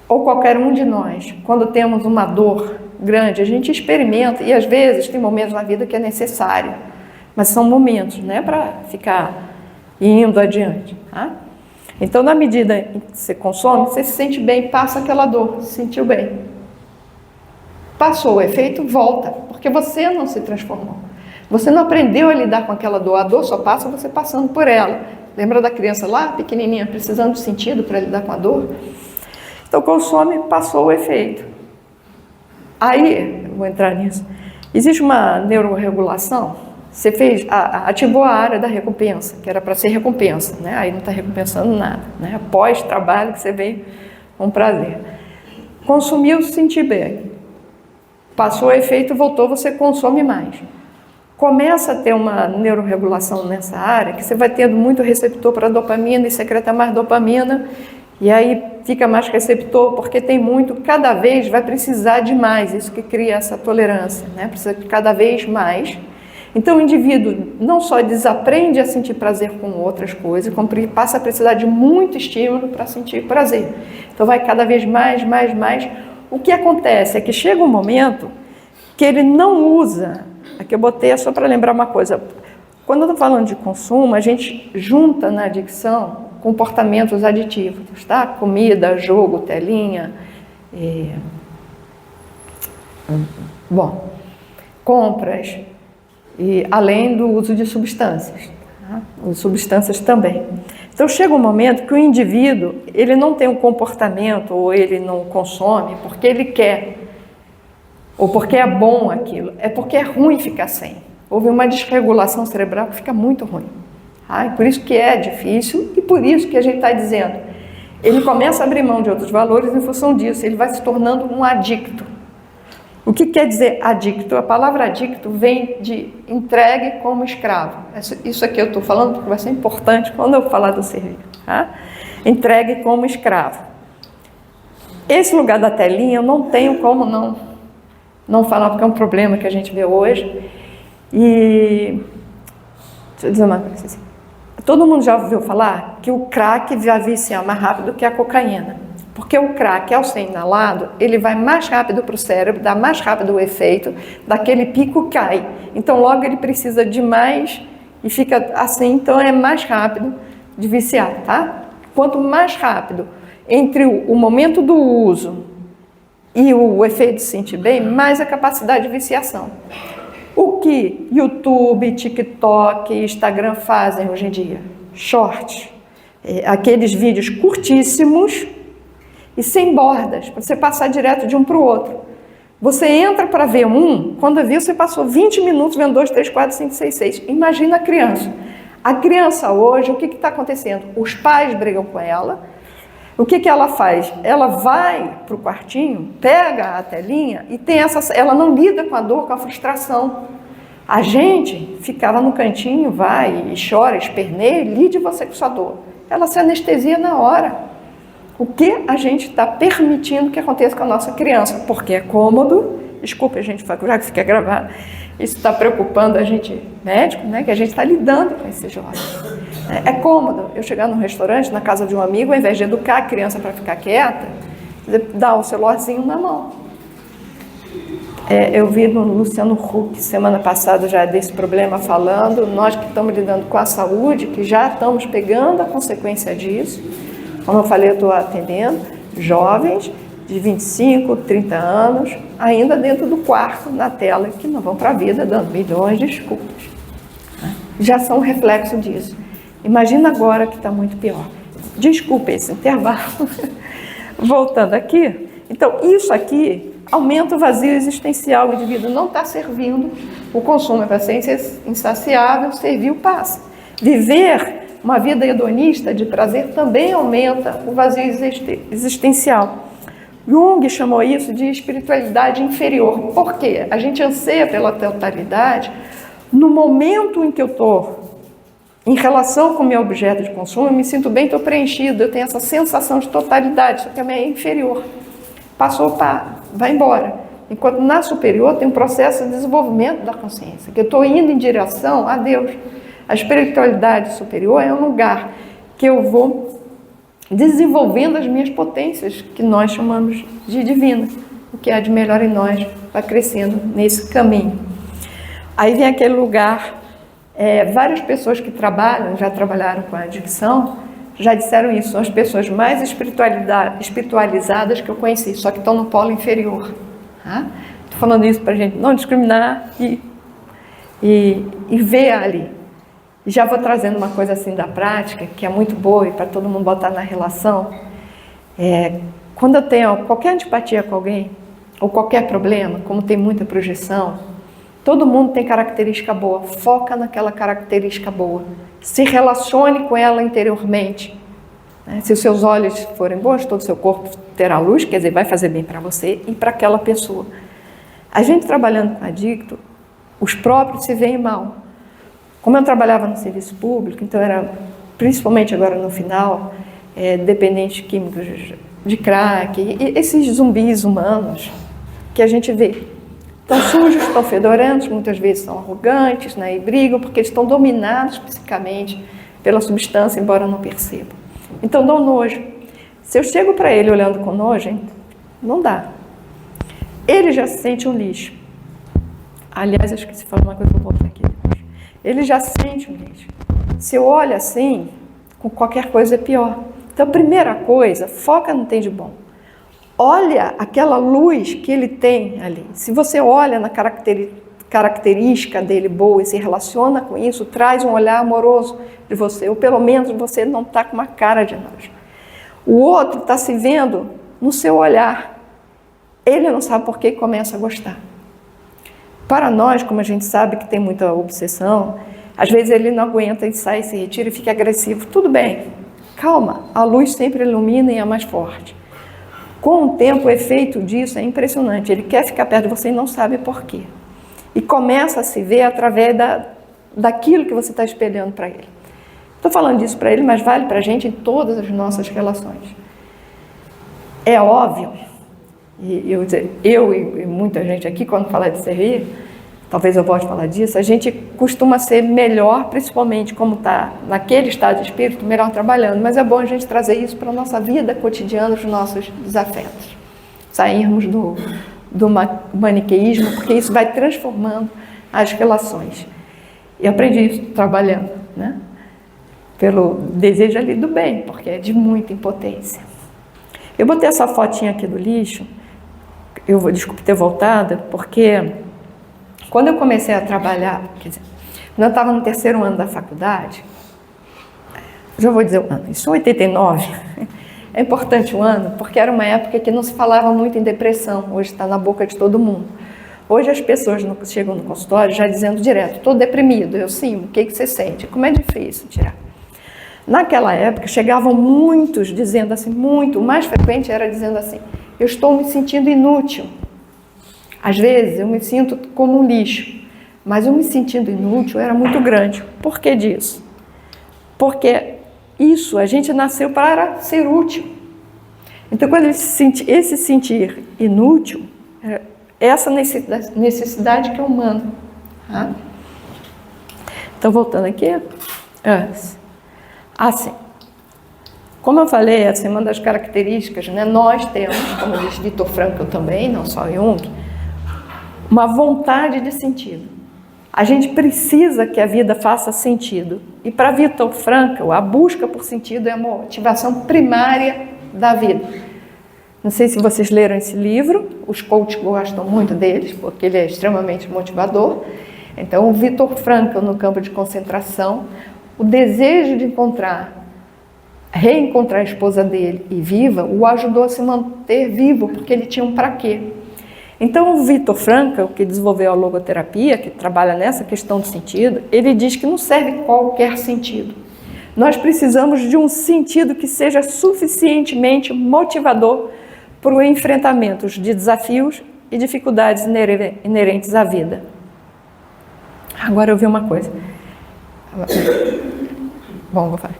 ou qualquer um de nós, quando temos uma dor grande, a gente experimenta, e às vezes tem momentos na vida que é necessário, mas são momentos, não é para ficar indo adiante, tá? Então, na medida em que você consome, você se sente bem, passa aquela dor, se sentiu bem. Passou o efeito, volta, porque você não se transformou. Você não aprendeu a lidar com aquela dor, a dor só passa você passando por ela. Lembra da criança lá, pequenininha, precisando de sentido para lidar com a dor? Então, consome, passou o efeito. Aí, eu vou entrar nisso, existe uma neuroregulação. Você ativou a área da recompensa, que era para ser recompensa, né? Aí não está recompensando nada, né? Após trabalho que você veio com prazer. Consumiu, se sentiu bem. Passou o efeito, voltou, você consome mais. Começa a ter uma neuroregulação nessa área, que você vai tendo muito receptor para dopamina e secreta mais dopamina, e aí fica mais receptor, porque tem muito, cada vez vai precisar de mais, isso que cria essa tolerância, né? Precisa de cada vez mais. Então o indivíduo não só desaprende a sentir prazer com outras coisas, como passa a precisar de muito estímulo para sentir prazer. Então vai cada vez mais. O que acontece é que chega um momento que ele não usa. Aqui eu botei só para lembrar uma coisa. Quando eu estou falando de consumo, a gente junta na adicção comportamentos aditivos, tá? Comida, jogo, telinha, compras, e além do uso de substâncias, tá? As substâncias também. Então chega um momento que o indivíduo, ele não tem um comportamento, ou ele não consome porque ele quer, ou porque é bom aquilo, é porque é ruim ficar sem. Houve uma desregulação cerebral que fica muito ruim. Tá? E por isso que é difícil, e por isso que a gente está dizendo, ele começa a abrir mão de outros valores em função disso, ele vai se tornando um adicto. O que quer dizer adicto? A palavra adicto vem de entregue como escravo. Isso aqui eu estou falando porque vai ser importante quando eu falar do serviço. Tá? Entregue como escravo. Esse lugar da telinha eu não tenho como não falar, porque é um problema que a gente vê hoje. E deixa eu dizer uma coisa assim. Todo mundo já ouviu falar que o crack vai viciar mais rápido que a cocaína. Porque o crack, ao ser inalado, ele vai mais rápido para o cérebro, dá mais rápido o efeito, daquele pico cai. Então logo ele precisa de mais e fica assim, então é mais rápido de viciar, tá? Quanto mais rápido entre o momento do uso e o efeito de se sentir bem, mais a capacidade de viciação. O que YouTube, TikTok, Instagram fazem hoje em dia? Shorts, aqueles vídeos curtíssimos e sem bordas, para você passar direto de um para o outro. Você entra para ver um, quando viu você passou 20 minutos vendo 2, 3, 4, 5, 6, 6. Imagina a criança. A criança hoje, o que está acontecendo? Os pais brigam com ela. O que ela faz? Ela vai para o quartinho, pega a telinha e ela não lida com a dor, com a frustração. A gente ficava no cantinho, vai e chora, esperneia, lide você com sua dor. Ela se anestesia na hora. O que a gente está permitindo que aconteça com a nossa criança? Porque é cômodo, desculpa a gente, já que fica gravado, isso está preocupando a gente, médico, né, que a gente está lidando com esse jovem. É cômodo eu chegar num restaurante, na casa de um amigo, ao invés de educar a criança para ficar quieta, dar o celularzinho na mão. Eu vi no Luciano Huck, semana passada, já desse problema falando, nós que estamos lidando com a saúde, que já estamos pegando a consequência disso. Como eu falei, eu estou atendendo jovens de 25, 30 anos, ainda dentro do quarto, na tela, que não vão para a vida, dando milhões de desculpas. Já são um reflexo disso. Imagina agora que está muito pior. Desculpe esse intervalo. Voltando aqui. Então, isso aqui aumenta o vazio existencial. O indivíduo não está servindo. O consumo é para ser insaciável, servir passa. Viver uma vida hedonista de prazer também aumenta o vazio existencial. Jung chamou isso de espiritualidade inferior. Por quê? A gente anseia pela totalidade. No momento em que eu estou em relação com o meu objeto de consumo, eu me sinto bem, estou preenchido, eu tenho essa sensação de totalidade, só que a minha é inferior. Passou, vai embora. Enquanto na superior tem um processo de desenvolvimento da consciência, que eu estou indo em direção a Deus. A espiritualidade superior é um lugar que eu vou desenvolvendo as minhas potências, que nós chamamos de divina. O que há de melhor em nós vai crescendo nesse caminho. Aí vem aquele lugar, várias pessoas que já trabalharam com a adicção, já disseram isso, são as pessoas mais espiritualizadas que eu conheci, só que estão no polo inferior. Estou falando isso para a gente não discriminar e ver ali. Já vou trazendo uma coisa assim da prática, que é muito boa e para todo mundo botar na relação. Quando eu tenho qualquer antipatia com alguém, ou qualquer problema, como tem muita projeção, todo mundo tem característica boa, foca naquela característica boa, se relacione com ela interiormente. Se os seus olhos forem bons, todo o seu corpo terá luz, quer dizer, vai fazer bem para você e para aquela pessoa. A gente trabalhando com adicto, os próprios se veem mal. Como eu trabalhava no serviço público, então era, principalmente agora no final, dependente químicos de crack, e esses zumbis humanos que a gente vê. Estão sujos, estão fedorentos, muitas vezes são arrogantes, né, e brigam porque eles estão dominados psicicamente pela substância, embora não percebam. Então dão nojo. Se eu chego para ele olhando com nojo, hein, não dá. Ele já se sente um lixo. Aliás, eu esqueci de falar uma coisa que eu vou botar aqui depois. Ele já se sente um lixo. Se eu olho assim, com qualquer coisa é pior. Então, primeira coisa, foca no que tem de bom. Olha aquela luz que ele tem ali. Se você olha na característica dele boa e se relaciona com isso, traz um olhar amoroso de você, ou pelo menos você não está com uma cara de nojo. O outro está se vendo no seu olhar. Ele não sabe por que começa a gostar. Para nós, como a gente sabe que tem muita obsessão, às vezes ele não aguenta e sai, se retira e fica agressivo. Tudo bem, calma, a luz sempre ilumina e é mais forte. Com o tempo, o efeito disso é impressionante. Ele quer ficar perto de você e não sabe por quê. E começa a se ver através daquilo que você está espelhando para ele. Estou falando disso para ele, mas vale para a gente em todas as nossas relações. É óbvio, e eu e muita gente aqui, quando fala de servir, talvez eu volte a falar disso, a gente costuma ser melhor, principalmente como está naquele estado de espírito, melhor trabalhando, mas é bom a gente trazer isso para a nossa vida cotidiana, os nossos desafetos. Sairmos do maniqueísmo, porque isso vai transformando as relações. E aprendi isso trabalhando, né? Pelo desejo ali do bem, porque é de muita impotência. Eu botei essa fotinha aqui do lixo, desculpe ter voltado, porque quando eu comecei a trabalhar, quer dizer, quando eu estava no 3º ano da faculdade, já vou dizer o ano, isso em 89, é importante o ano, porque era uma época que não se falava muito em depressão, hoje está na boca de todo mundo. Hoje as pessoas chegam no consultório já dizendo direto, estou deprimido, eu sim, o que você sente? Como é difícil tirar. Naquela época chegavam muitos dizendo assim, o mais frequente era dizendo assim, eu estou me sentindo inútil. Às vezes eu me sinto como um lixo, mas eu me sentindo inútil era muito grande. Por que disso? Porque isso, a gente nasceu para ser útil. Então, quando esse sentir inútil, é essa necessidade que é humana. Tá? Então, voltando aqui. Assim, como eu falei, essa é uma das características, né? Nós temos, como diz Viktor Frankl também, não só Jung, uma vontade de sentido. A gente precisa que a vida faça sentido. E para Viktor Frankl, a busca por sentido é a motivação primária da vida. Não sei se vocês leram esse livro, os coaches gostam muito deles, porque ele é extremamente motivador. Então, o Viktor Frankl, no campo de concentração, o desejo de reencontrar a esposa dele e viva, o ajudou a se manter vivo, porque ele tinha um para quê. Então, o Viktor Frankl, que desenvolveu a logoterapia, que trabalha nessa questão do sentido, ele diz que não serve qualquer sentido. Nós precisamos de um sentido que seja suficientemente motivador para o enfrentamento de desafios e dificuldades inerentes à vida. Agora eu vi uma coisa. Bom, vou falar.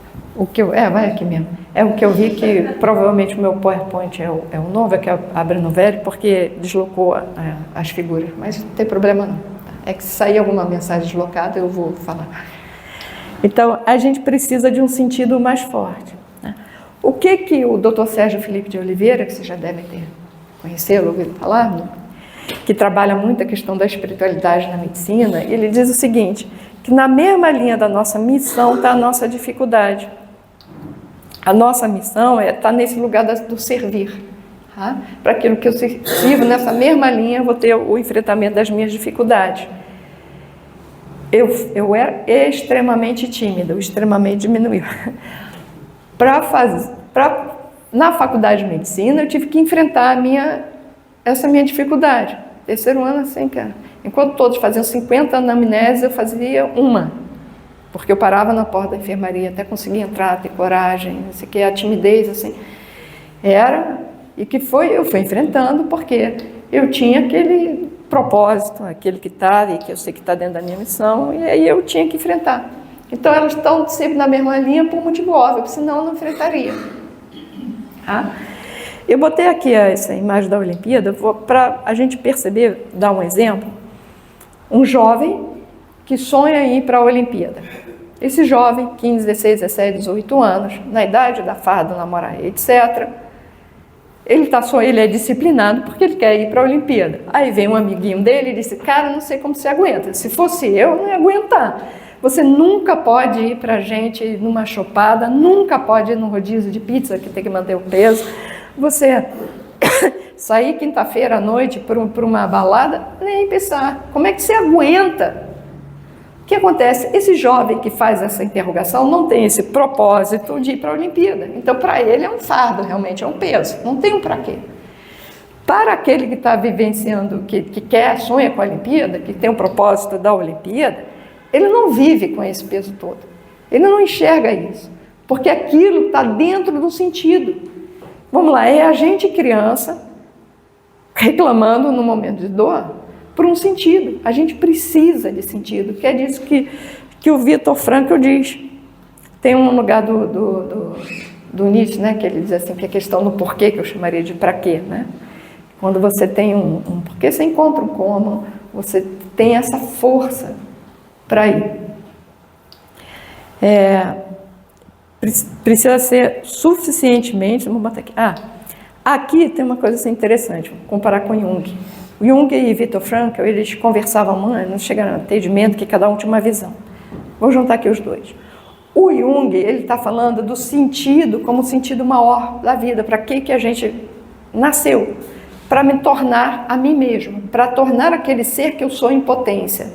Vai aqui mesmo. É o que eu vi que provavelmente o meu PowerPoint é o novo, é que eu abri no velho, porque deslocou as figuras. Mas não tem problema não. É que se sair alguma mensagem deslocada, eu vou falar. Então, a gente precisa de um sentido mais forte. Né? O que o Dr. Sérgio Felipe de Oliveira, que vocês já devem ter conhecido, ouvido falar, né? Que trabalha muito a questão da espiritualidade na medicina, ele diz o seguinte, que na mesma linha da nossa missão está a nossa dificuldade. A nossa missão é estar nesse lugar do servir. Tá? Para aquilo que eu sirvo, nessa mesma linha, eu vou ter o enfrentamento das minhas dificuldades. Eu era extremamente tímida, extremamente diminuiu. Na faculdade de medicina, eu tive que enfrentar essa minha dificuldade. 3º ano, assim, cara. Enquanto todos faziam 50 anamneses, eu fazia uma. Porque eu parava na porta da enfermaria até conseguir entrar, ter coragem, não sei o que, a timidez, assim. Eu fui enfrentando, porque eu tinha aquele propósito, aquele que estava, e que eu sei que está dentro da minha missão, e aí eu tinha que enfrentar. Então, elas estão sempre na mesma linha por motivo óbvio, senão eu não enfrentaria. Tá? Eu botei aqui essa imagem da Olimpíada para a gente perceber, dar um exemplo. Um jovem que sonha em ir para a Olimpíada. Esse jovem, 15, 16, 17, 18 anos, na idade da farda, namorar, etc., ele é disciplinado porque ele quer ir para a Olimpíada. Aí vem um amiguinho dele e disse, cara, não sei como você aguenta. Se fosse eu, não ia aguentar. Você nunca pode ir para a gente numa chopada, nunca pode ir num rodízio de pizza, que tem que manter o peso. Você sair quinta-feira à noite por uma balada, nem pensar. Como é que você aguenta? O que acontece? Esse jovem que faz essa interrogação não tem esse propósito de ir para a Olimpíada. Então, para ele é um fardo, realmente é um peso. Não tem um para quê. Para aquele que está vivenciando, que quer, sonha com a Olimpíada, que tem o propósito da Olimpíada, ele não vive com esse peso todo. Ele não enxerga isso. Porque aquilo está dentro do sentido. Vamos lá, é a gente criança reclamando no momento de dor por um sentido. A gente precisa de sentido, que é disso que o Viktor Frankl diz. Tem um lugar do Nietzsche, né, que ele diz assim, que a questão do porquê, que eu chamaria de para quê, né? Quando você tem um porquê, você encontra um como, você tem essa força para ir. Precisa ser suficientemente, vamos botar aqui. Aqui tem uma coisa assim interessante, vou comparar com Jung. Jung e Viktor Frankl, eles conversavam muito, não chegaram a entendimento, que cada um tinha uma visão. Vou juntar aqui os dois. O Jung, ele está falando do sentido como sentido maior da vida, para que a gente nasceu, para me tornar a mim mesmo, para tornar aquele ser que eu sou em potência.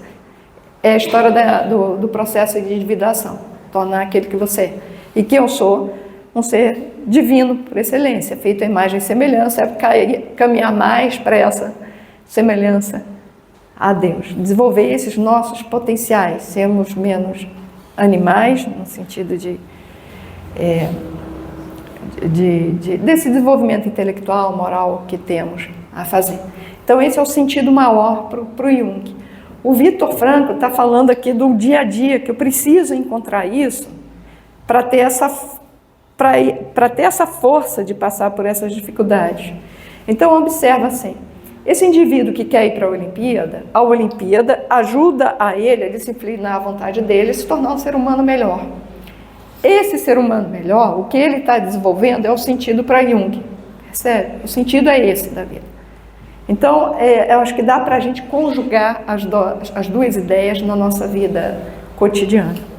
É a história do processo de individuação, tornar aquele que você é. E que eu sou um ser divino por excelência, feito à imagem e semelhança, é caminhar mais para essa semelhança a Deus. Desenvolver esses nossos potenciais, sermos menos animais, no sentido desse desenvolvimento intelectual, moral que temos a fazer. Então esse é o sentido maior para o Jung. O Viktor Frankl está falando aqui do dia a dia, que eu preciso encontrar isso para ter essa força de passar por essas dificuldades. Então observa assim, esse indivíduo que quer ir para a Olimpíada ajuda a ele a disciplinar a vontade dele e se tornar um ser humano melhor. Esse ser humano melhor, o que ele está desenvolvendo é o sentido para Jung. Percebe? O sentido é esse da vida. Então, eu acho que dá para a gente conjugar as duas ideias na nossa vida cotidiana.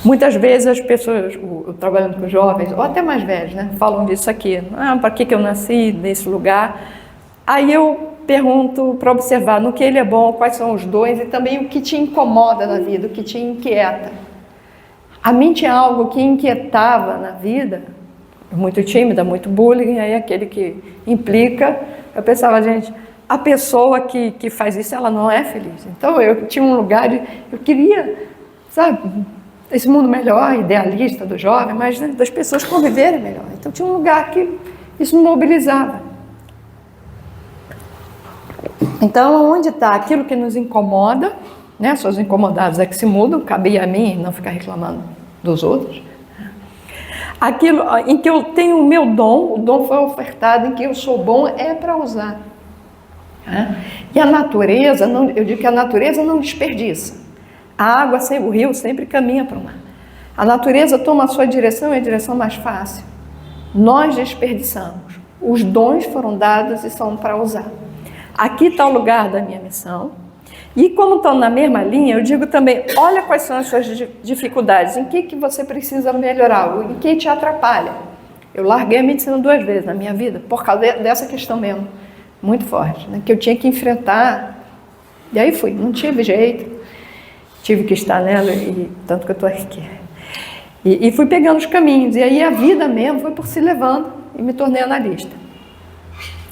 Muitas vezes as pessoas, trabalhando com jovens, ou até mais velhos, né, falam disso aqui. Para que eu nasci nesse lugar? Aí eu pergunto para observar no que ele é bom, quais são os dons e também o que te incomoda na vida, o que te inquieta. A mim tinha algo que inquietava na vida, muito tímida, muito bullying, aí aquele que implica, eu pensava, gente, a pessoa que faz isso, ela não é feliz. Então eu tinha um lugar eu queria, sabe, esse mundo melhor, idealista do jovem, mas né, das pessoas conviverem melhor. Então tinha um lugar que isso me mobilizava. Então, onde está aquilo que nos incomoda, né, só os incomodados é que se mudam, cabia a mim não ficar reclamando dos outros. Aquilo em que eu tenho o meu dom, o dom foi ofertado, em que eu sou bom, é para usar. E a natureza, eu digo que a natureza não desperdiça. A água, o rio sempre caminha para o mar. A natureza toma a sua direção, é a direção mais fácil. Nós desperdiçamos. Os dons foram dados e são para usar. Aqui está o lugar da minha missão. E como estão na mesma linha, eu digo também, olha quais são as suas dificuldades, em que você precisa melhorar, em que te atrapalha. Eu larguei a medicina 2 vezes na minha vida, por causa dessa questão mesmo, muito forte, né, que eu tinha que enfrentar. E aí fui, não tive jeito. Tive que estar nela, e tanto que eu estou aqui. E fui pegando os caminhos. E aí a vida mesmo foi por se levando e me tornei analista.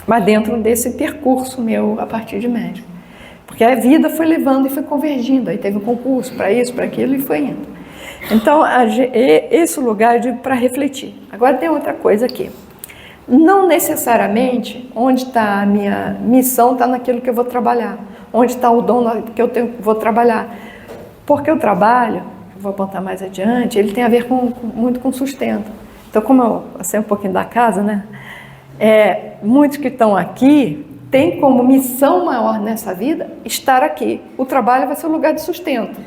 Mas dentro desse percurso meu a partir de médico. Porque a vida foi levando e foi convergindo. Aí teve um concurso para isso, para aquilo e foi indo. Então, esse lugar eu digo para refletir. Agora tem outra coisa aqui. Não necessariamente onde está a minha missão está naquilo que eu vou trabalhar. Onde está o dom que eu vou trabalhar. Porque o trabalho, vou apontar mais adiante, ele tem a ver muito com sustento. Então, como eu sei um pouquinho da casa, né? Muitos que estão aqui têm como missão maior nessa vida estar aqui. O trabalho vai ser o lugar de sustento.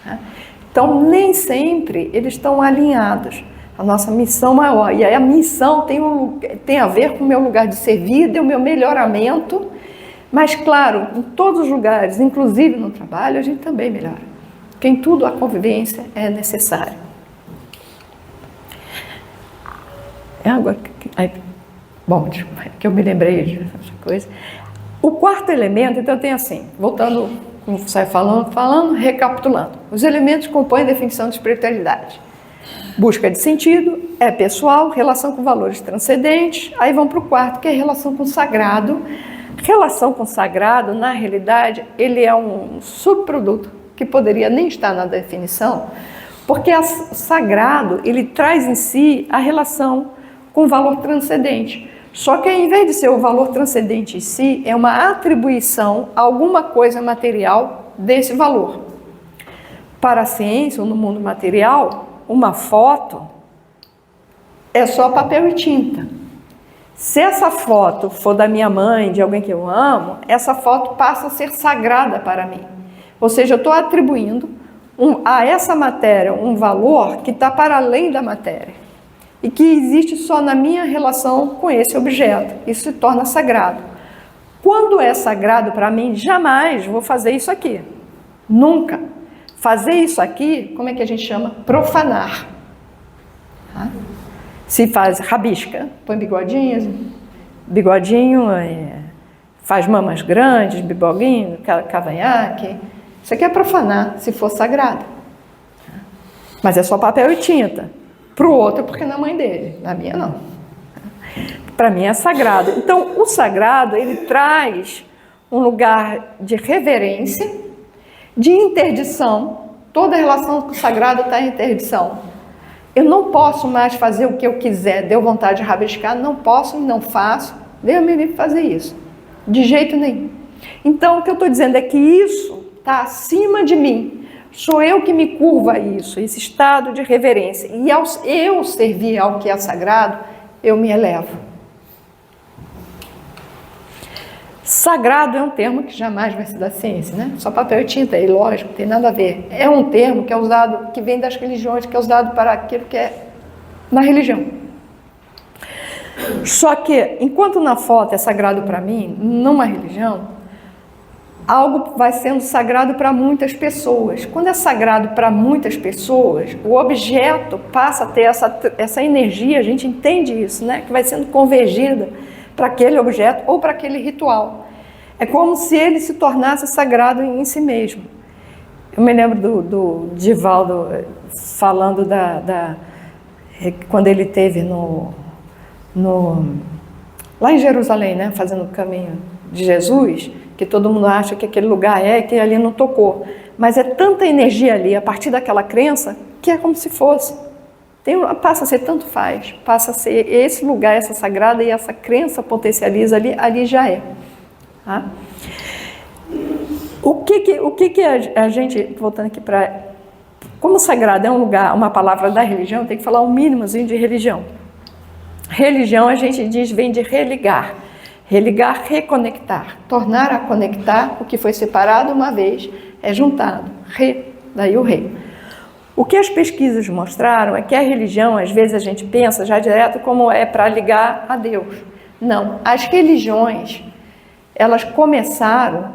Né? Então, nem sempre eles estão alinhados. A nossa missão maior. E aí a missão tem a ver com o meu lugar de servir, o meu melhoramento. Mas, claro, em todos os lugares, inclusive no trabalho, a gente também melhora. Porque em tudo a convivência é necessária. Água. Bom, que eu me lembrei dessa coisa. O quarto elemento, então, tem assim, voltando, como sai falando, recapitulando. Os elementos compõem a definição de espiritualidade. Busca de sentido, é pessoal, relação com valores transcendentes. Aí vão para o quarto, que é relação com o sagrado. Relação com o sagrado, na realidade, ele é um subproduto que poderia nem estar na definição, porque o sagrado, ele traz em si a relação com o valor transcendente. Só que, ao invés de ser o valor transcendente em si, é uma atribuição a alguma coisa material desse valor. Para a ciência, ou no mundo material, uma foto é só papel e tinta. Se essa foto for da minha mãe, de alguém que eu amo, essa foto passa a ser sagrada para mim. Ou seja, eu estou atribuindo a essa matéria um valor que está para além da matéria e que existe só na minha relação com esse objeto. Isso se torna sagrado. Quando é sagrado para mim, jamais vou fazer isso aqui. Nunca. Fazer isso aqui, como é que a gente chama? Profanar. Se faz rabisca, põe bigodinho, faz mamas grandes, biboguinho, cavanhaque. Isso aqui é profanar, se for sagrado. Mas é só papel e tinta. Para o outro, porque na mãe dele. Na minha, não. Para mim é sagrado. Então, o sagrado, ele traz um lugar de reverência, de interdição. Toda relação com o sagrado está em interdição. Eu não posso mais fazer o que eu quiser. Deu vontade de rabiscar, não posso, não faço. Deus me livre fazer isso. De jeito nenhum. Então, o que eu estou dizendo é que isso está acima de mim. Sou eu que me curvo a isso, esse estado de reverência. E ao eu servir ao que é sagrado, eu me elevo. Sagrado é um termo que jamais vai ser da ciência, né? Só papel e tinta, é lógico, não tem nada a ver. É um termo que é usado, que vem das religiões, que é usado para aquilo que é na religião. Só que, enquanto na foto é sagrado para mim, numa religião, algo vai sendo sagrado para muitas pessoas. Quando é sagrado para muitas pessoas, o objeto passa a ter essa energia, a gente entende isso, né? Que vai sendo convergida para aquele objeto ou para aquele ritual. É como se ele se tornasse sagrado em si mesmo. Eu me lembro do Divaldo falando quando ele esteve lá em Jerusalém, né? Fazendo o caminho de Jesus, que todo mundo acha que aquele lugar que ali não tocou. Mas é tanta energia ali, a partir daquela crença, que é como se fosse. Passa a ser tanto faz, passa a ser esse lugar, essa sagrada, e essa crença potencializa ali já é. Tá? O que a gente, voltando aqui para... Como sagrado é um lugar, uma palavra da religião, tem que falar um mínimozinho de religião. Religião, a gente diz, vem de religar. Religar, reconectar. Tornar a conectar o que foi separado uma vez é juntado. Daí o rei. O que as pesquisas mostraram é que a religião, às vezes a gente pensa já direto como é para ligar a Deus. Não, as religiões, elas começaram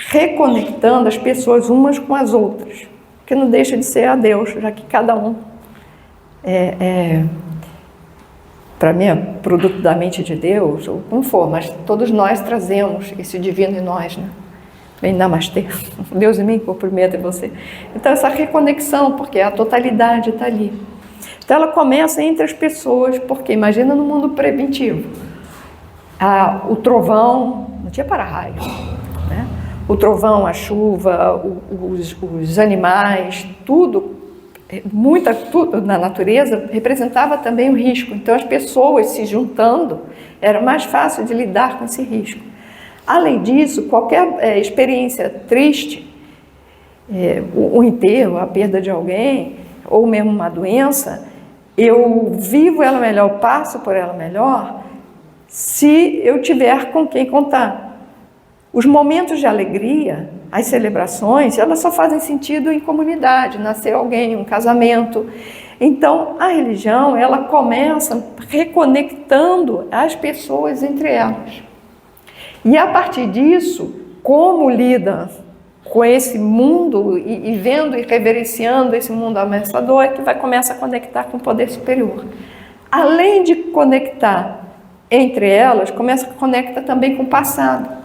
reconectando as pessoas umas com as outras, que não deixa de ser a Deus, já que cada um para mim é produto da mente de Deus, ou como for, mas todos nós trazemos esse divino em nós, né? Vem namastê, Deus em mim, cumprimento em você. Então essa reconexão, porque a totalidade está ali. Então ela começa entre as pessoas, porque imagina no mundo preventivo. O trovão, não tinha para-raio, né? O trovão, a chuva, os animais, tudo na natureza representava também o risco. Então as pessoas se juntando, era mais fácil de lidar com esse risco. Além disso, qualquer experiência triste, o enterro, a perda de alguém, ou mesmo uma doença, eu vivo ela melhor, eu passo por ela melhor, se eu tiver com quem contar. Os momentos de alegria, as celebrações, elas só fazem sentido em comunidade, nasceu alguém, um casamento. Então, a religião, ela começa reconectando as pessoas entre elas. E a partir disso, como lida com esse mundo e vendo e reverenciando esse mundo ameaçador, é que vai começar a conectar com o poder superior. Além de conectar entre elas, conecta também com o passado.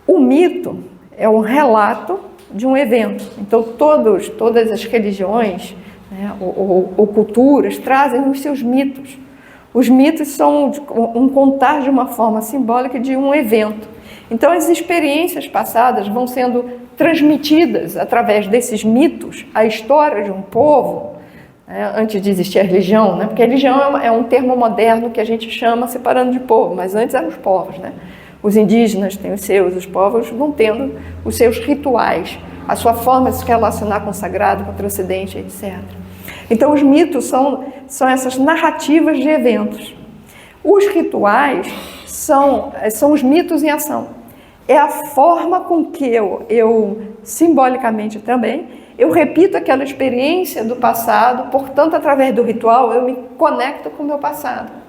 O mito é um relato de um evento. Então, todas as religiões, né, ou culturas trazem os seus mitos. Os mitos são um contar de uma forma simbólica de um evento. Então, as experiências passadas vão sendo transmitidas através desses mitos, a história de um povo, né, antes de existir a religião, né, porque a religião é um termo moderno que a gente chama separando de povo, mas antes eram os povos, né? Os indígenas têm os seus, os povos vão tendo os seus rituais, a sua forma de se relacionar com o sagrado, com o transcendente, etc. Então, os mitos são essas narrativas de eventos. Os rituais são os mitos em ação. É a forma com que eu simbolicamente também, eu repito aquela experiência do passado, portanto, através do ritual, eu me conecto com o meu passado.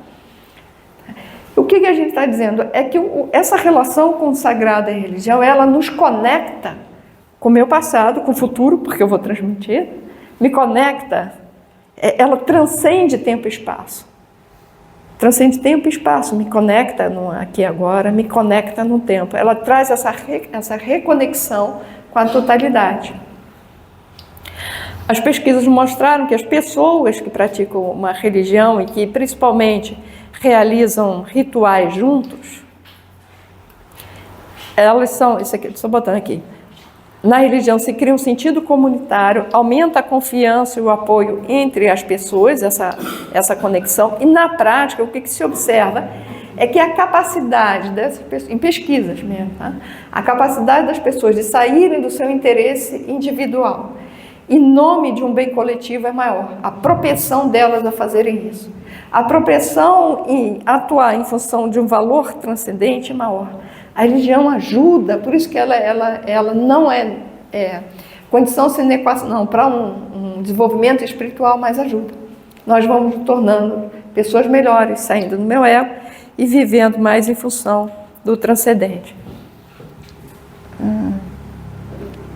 O que a gente está dizendo? É que essa relação com o sagrado e a religião, ela nos conecta com o meu passado, com o futuro, porque eu vou transmitir, me conecta, ela transcende tempo e espaço. Transcende tempo e espaço, me conecta no aqui e agora, me conecta no tempo. Ela traz essa reconexão com a totalidade. As pesquisas mostraram que as pessoas que praticam uma religião e que principalmente realizam rituais juntos, elas são, isso aqui, estou botando aqui, na religião se cria um sentido comunitário, aumenta a confiança e o apoio entre as pessoas, essa conexão, e na prática o que se observa é que a capacidade dessas pessoas, em pesquisas mesmo, tá? A capacidade das pessoas de saírem do seu interesse individual em nome de um bem coletivo é maior, a propensão delas a fazerem isso. A propensão em atuar em função de um valor transcendente é maior. A religião ajuda, por isso que ela não é condição sine qua non para um desenvolvimento espiritual, mas ajuda. Nós vamos nos tornando pessoas melhores, saindo do meu ego e vivendo mais em função do transcendente.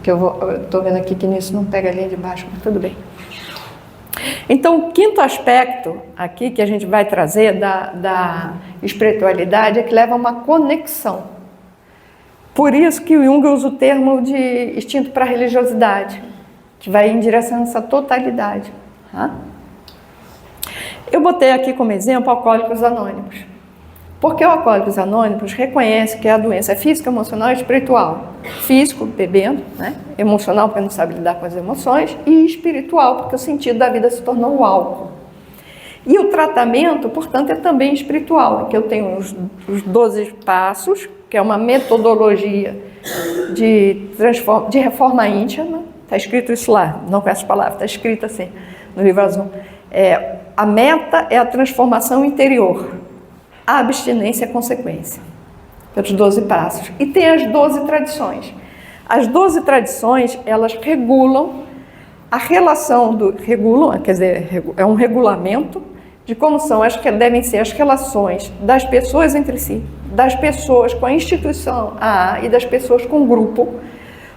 Que eu estou vendo aqui que nisso não pega a linha de baixo, mas tudo bem. Então, o quinto aspecto aqui que a gente vai trazer da espiritualidade é que leva a uma conexão. Por isso que o Jung usa o termo de instinto para a religiosidade, que vai em direção a essa totalidade. Tá? Eu botei aqui como exemplo Alcoólicos Anônimos. Porque o Alcoólicos Anônimos reconhece que a doença é física, emocional e espiritual. Físico, bebendo, né? Emocional, porque não sabe lidar com as emoções, e espiritual, porque o sentido da vida se tornou o álcool. E o tratamento, portanto, é também espiritual, que eu tenho os 12 passos, que é uma metodologia de reforma íntima. Está escrito isso lá, não com essas palavras, está escrito assim no livro azul. A meta é a transformação interior. A abstinência é consequência, pelos 12 passos. E tem as 12 tradições. As 12 tradições, elas regulam a relação quer dizer, é um regulamento de como devem ser as relações das pessoas entre si, das pessoas com a instituição AA e das pessoas com o grupo,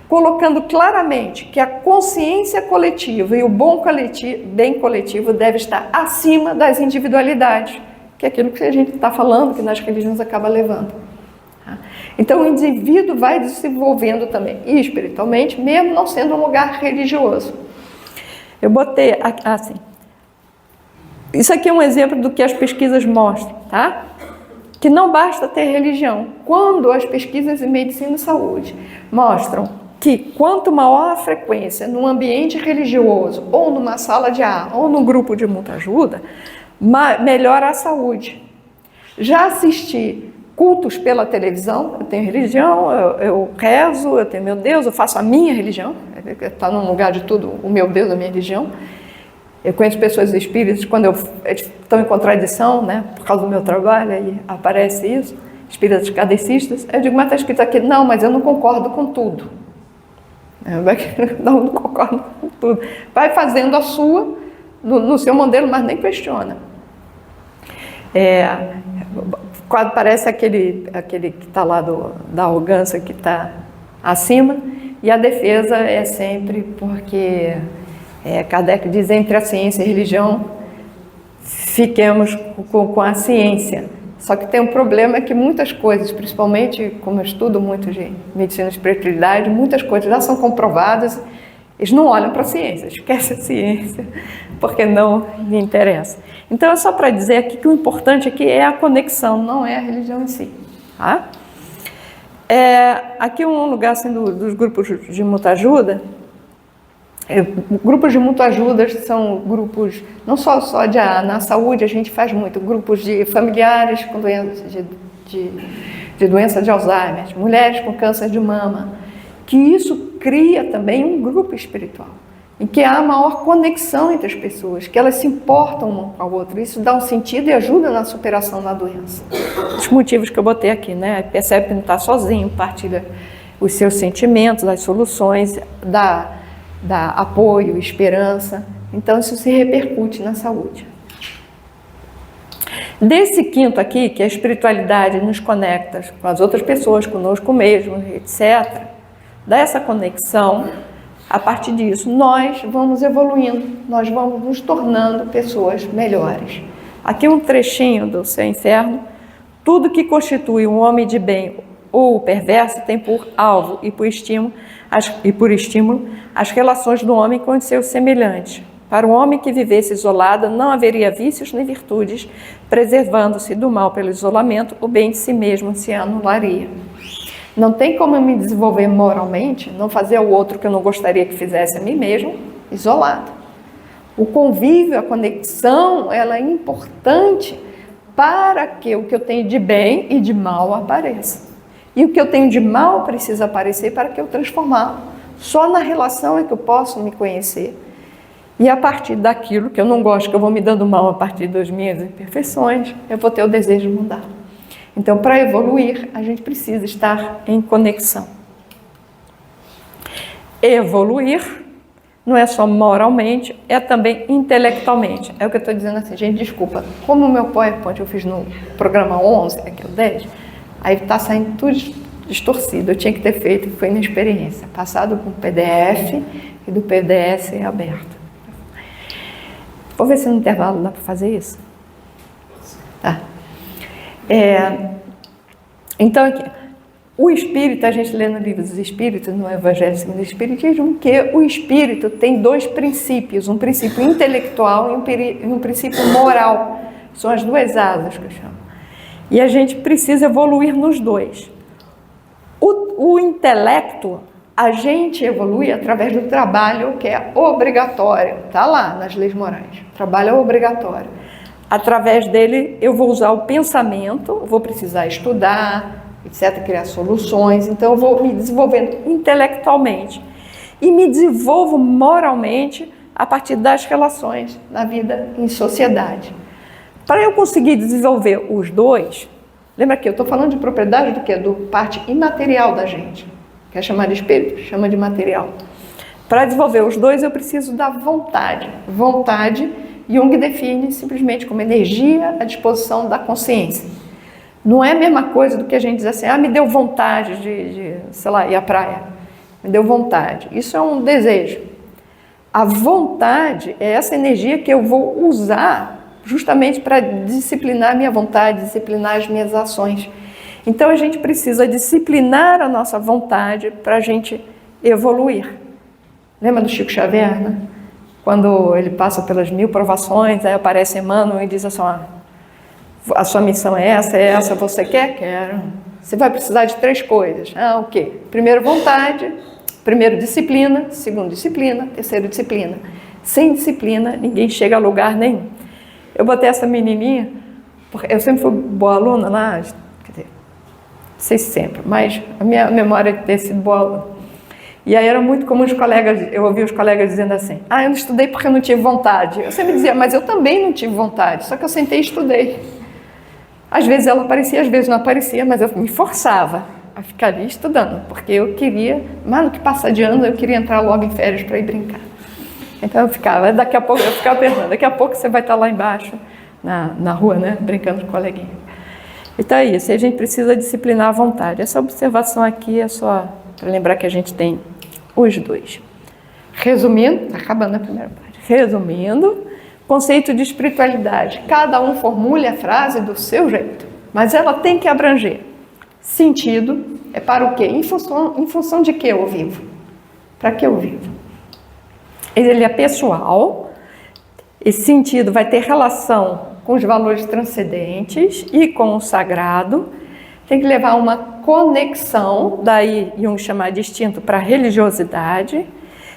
colocando claramente que a consciência coletiva e o bem coletivo deve estar acima das individualidades, que é aquilo que a gente está falando, que nas religiões acaba levando. Então, o indivíduo vai desenvolvendo também, e espiritualmente, mesmo não sendo um lugar religioso. Eu botei assim. Isso aqui é um exemplo do que as pesquisas mostram, tá? Que não basta ter religião. Quando as pesquisas em medicina e saúde mostram que quanto maior a frequência num ambiente religioso, ou numa sala de ar, ou num grupo de muita ajuda, melhora a saúde. Já assisti cultos pela televisão, eu tenho religião, eu rezo, eu tenho meu Deus, eu faço a minha religião, está num lugar de tudo, o meu Deus, a minha religião, Eu conheço pessoas espíritas, quando eles estão em contradição, né, por causa do meu trabalho, aí aparece isso, espíritas kardecistas, eu digo, mas está escrito aqui, não, mas eu não concordo com tudo. Não concordo com tudo. Vai fazendo a sua, no seu modelo, mas nem questiona. Quando parece aquele que está lá da arrogância, que está acima, e a defesa é sempre porque Kardec diz, entre a ciência e a religião, fiquemos com a ciência. Só que tem um problema que muitas coisas, principalmente como eu estudo muito de medicina e espiritualidade, muitas coisas já são comprovadas, eles não olham para a ciência, esquecem a ciência, porque não me interessa. Então é só para dizer aqui que o importante aqui é a conexão, não é a religião em si. Tá? Aqui um lugar assim, dos grupos de muita ajuda. Grupos de muita ajuda são grupos, não só na saúde, a gente faz muito, grupos de familiares com doença de doença de Alzheimer, mulheres com câncer de mama, que isso cria também um grupo espiritual, em que há maior conexão entre as pessoas, que elas se importam uma com a outra, isso dá um sentido e ajuda na superação da doença. Os motivos que eu botei aqui, né? Percebe que não está sozinho, partilha os seus sentimentos, as soluções, dá apoio, esperança, então isso se repercute na saúde. Desse quinto aqui, que a espiritualidade nos conecta com as outras pessoas, conosco mesmo, etc., dessa conexão, a partir disso, nós vamos evoluindo, nós vamos nos tornando pessoas melhores. Aqui um trechinho do Céu e Inferno. Tudo que constitui um homem de bem ou o perverso tem por alvo e por estímulo as relações do homem com os seus semelhantes. Para o homem que vivesse isolado, não haveria vícios nem virtudes, preservando-se do mal pelo isolamento, o bem de si mesmo se anularia. Não tem como eu me desenvolver moralmente, não fazer ao outro que eu não gostaria que fizesse a mim mesmo, isolado. O convívio, a conexão, ela é importante para que o que eu tenho de bem e de mal apareça. E o que eu tenho de mal precisa aparecer para que eu transformá-lo. Só na relação é que eu posso me conhecer. E a partir daquilo que eu não gosto, que eu vou me dando mal a partir das minhas imperfeições, eu vou ter o desejo de mudar. Então, para evoluir, a gente precisa estar em conexão. Evoluir não é só moralmente, é também intelectualmente. É o que eu estou dizendo assim, gente, desculpa, como o meu PowerPoint eu fiz no programa 11, aqui o 10, aí está saindo tudo distorcido. Eu tinha que ter feito, foi minha experiência, passado com o PDF e do PDF aberto. Vou ver se no intervalo dá para fazer isso. Tá. Então, aqui, o espírito, a gente lê no livro dos Espíritos, no Evangelho segundo o Espiritismo, que o espírito tem dois princípios, um princípio intelectual e um princípio moral. São as duas asas que eu chamo. E a gente precisa evoluir nos dois. O intelecto, a gente evolui através do trabalho que é obrigatório. Está lá nas leis morais. O trabalho é obrigatório. Através dele eu vou usar o pensamento, vou precisar estudar, etc., criar soluções. Então eu vou me desenvolvendo intelectualmente. E me desenvolvo moralmente a partir das relações na vida em sociedade. Para eu conseguir desenvolver os dois, lembra que eu estou falando de propriedade do quê? Do parte imaterial da gente. Quer chamar de espírito? Chama de material. Para desenvolver os dois, eu preciso da vontade. Vontade, Jung define simplesmente como energia à disposição da consciência. Não é a mesma coisa do que a gente diz assim, me deu vontade de sei lá, ir à praia. Me deu vontade. Isso é um desejo. A vontade é essa energia que eu vou usar justamente para disciplinar a minha vontade, disciplinar as minhas ações. Então a gente precisa disciplinar a nossa vontade para a gente evoluir. Lembra do Chico Xavier, né? Quando ele passa pelas 1000 provações, aí aparece Emmanuel e diz assim, a sua missão é essa, você quer? Quero. Você vai precisar de 3 coisas. O quê? Primeiro, vontade. Primeiro, disciplina. Segundo, disciplina. Terceiro, disciplina. Sem disciplina, ninguém chega a lugar nenhum. Eu botei essa menininha, porque eu sempre fui boa aluna lá, quer dizer, não sei se sempre, mas a minha memória é de ter sido boa aluna. E aí era muito comum eu ouvia os colegas dizendo assim, eu não estudei porque eu não tive vontade. Eu sempre dizia, mas eu também não tive vontade, só que eu sentei e estudei. Às vezes ela aparecia, às vezes não aparecia, mas eu me forçava a ficar ali estudando, porque eu queria, mais do que passar de ano, eu queria entrar logo em férias para ir brincar. Então eu ficava, daqui a pouco, eu ficava pensando, daqui a pouco você vai estar lá embaixo, na rua, né, brincando com o coleguinha. Então é isso, a gente precisa disciplinar a vontade. Essa observação aqui é só para lembrar que a gente tem os dois. Resumindo, acabando a primeira parte. Resumindo, conceito de espiritualidade. Cada um formule a frase do seu jeito, mas ela tem que abranger. Sentido é para o quê? Em função de que eu vivo? Para que eu vivo? Ele é pessoal. Esse sentido vai ter relação com os valores transcendentes e com o sagrado. Tem que levar uma conexão, daí Jung chama de instinto para religiosidade.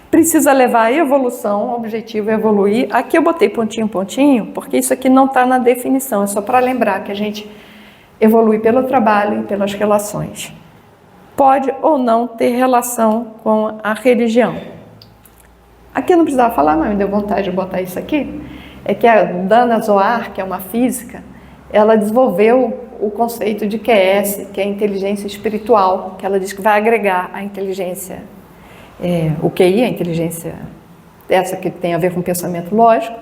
Precisa levar a evolução, o objetivo é evoluir. Aqui eu botei pontinho, pontinho, porque isso aqui não está na definição, é só para lembrar que a gente evolui pelo trabalho e pelas relações. Pode ou não ter relação com a religião. Aqui eu não precisava falar, mas me deu vontade de botar isso aqui. É que a Dana Zohar, que é uma física, ela desenvolveu o conceito de QS, que é a inteligência espiritual, que ela diz que vai agregar a inteligência, o QI, a inteligência essa que tem a ver com o pensamento lógico,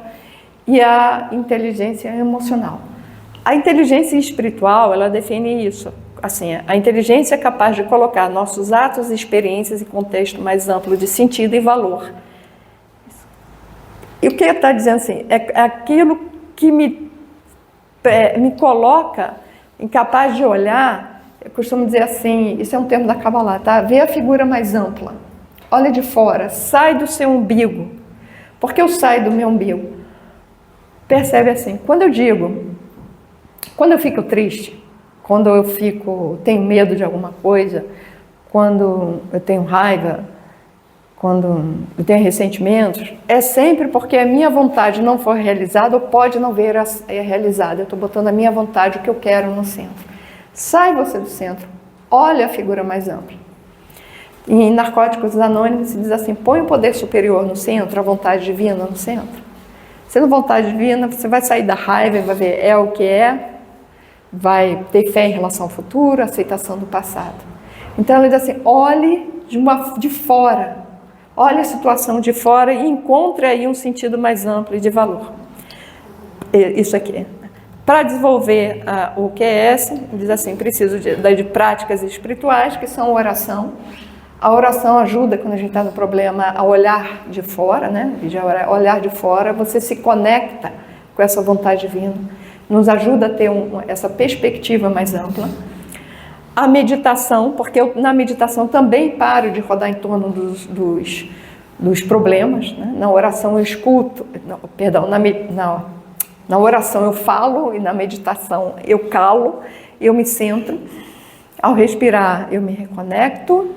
e a inteligência emocional. A inteligência espiritual, ela define isso, assim, a inteligência é capaz de colocar nossos atos e experiências em contexto mais amplo de sentido e valor. E o que ele está dizendo assim, é aquilo que me coloca incapaz de olhar, eu costumo dizer assim, isso é um termo da Kabbalah, tá? Vê a figura mais ampla, olha de fora, sai do seu umbigo. Por que eu saio do meu umbigo? Percebe assim, quando eu fico triste, quando eu tenho medo de alguma coisa, quando eu tenho raiva, quando eu tenho ressentimentos, é sempre porque a minha vontade não foi realizada ou pode não ver realizada. Eu estou botando a minha vontade, o que eu quero no centro. Sai você do centro, olha a figura mais ampla. Em Narcóticos Anônimos se diz assim, põe o poder superior no centro, a vontade divina no centro. Sendo vontade divina, você vai sair da raiva e vai ver é o que é, vai ter fé em relação ao futuro, aceitação do passado. Então ela diz assim, olhe de fora, olhe a situação de fora e encontre aí um sentido mais amplo e de valor. Isso aqui. Para desenvolver o QS, diz assim, preciso de práticas espirituais, que são oração. A oração ajuda, quando a gente está no problema, a olhar de fora, né? E já olhar de fora, você se conecta com essa vontade divina, nos ajuda a ter essa perspectiva mais ampla. A meditação, porque eu, na meditação também paro de rodar em torno dos problemas, né? Na oração eu escuto, na oração eu falo e na meditação eu calo, eu me centro. Ao respirar eu me reconecto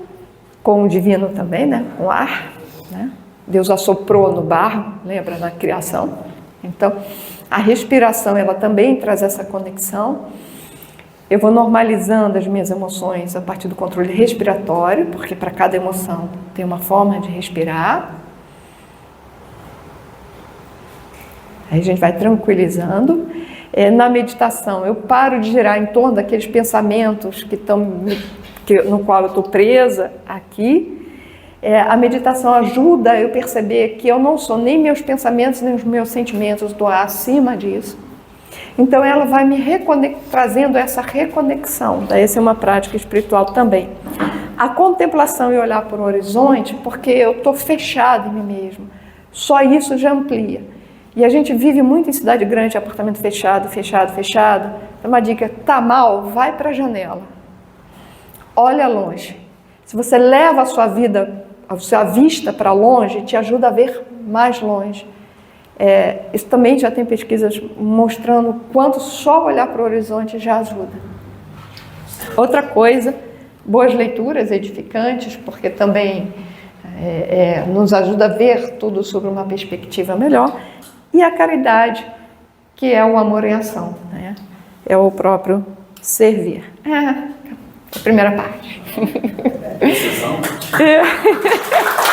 com o divino também, né? Com o ar, né? Deus assoprou no barro, lembra, na criação? Então, a respiração, ela também traz essa conexão. Eu vou normalizando as minhas emoções a partir do controle respiratório, porque para cada emoção tem uma forma de respirar. Aí a gente vai tranquilizando. Na meditação, eu paro de girar em torno daqueles pensamentos no qual eu estou presa aqui. A meditação ajuda eu perceber que eu não sou nem meus pensamentos, nem os meus sentimentos, estou acima disso. Então ela vai me trazendo essa reconexão. Essa é uma prática espiritual também. A contemplação e olhar para o horizonte, porque eu estou fechado em mim mesmo. Só isso já amplia. E a gente vive muito em cidade grande, apartamento fechado. Então, uma dica, tá mal, vai para a janela. Olha longe. Se você leva a sua vista para longe, te ajuda a ver mais longe. Isso também já tem pesquisas mostrando quanto só olhar para o horizonte já ajuda. Outra coisa, boas leituras edificantes, porque também nos ajuda a ver tudo sobre uma perspectiva melhor. E a caridade, que é o amor em ação, né? É o próprio servir. A primeira parte. Decisão. É.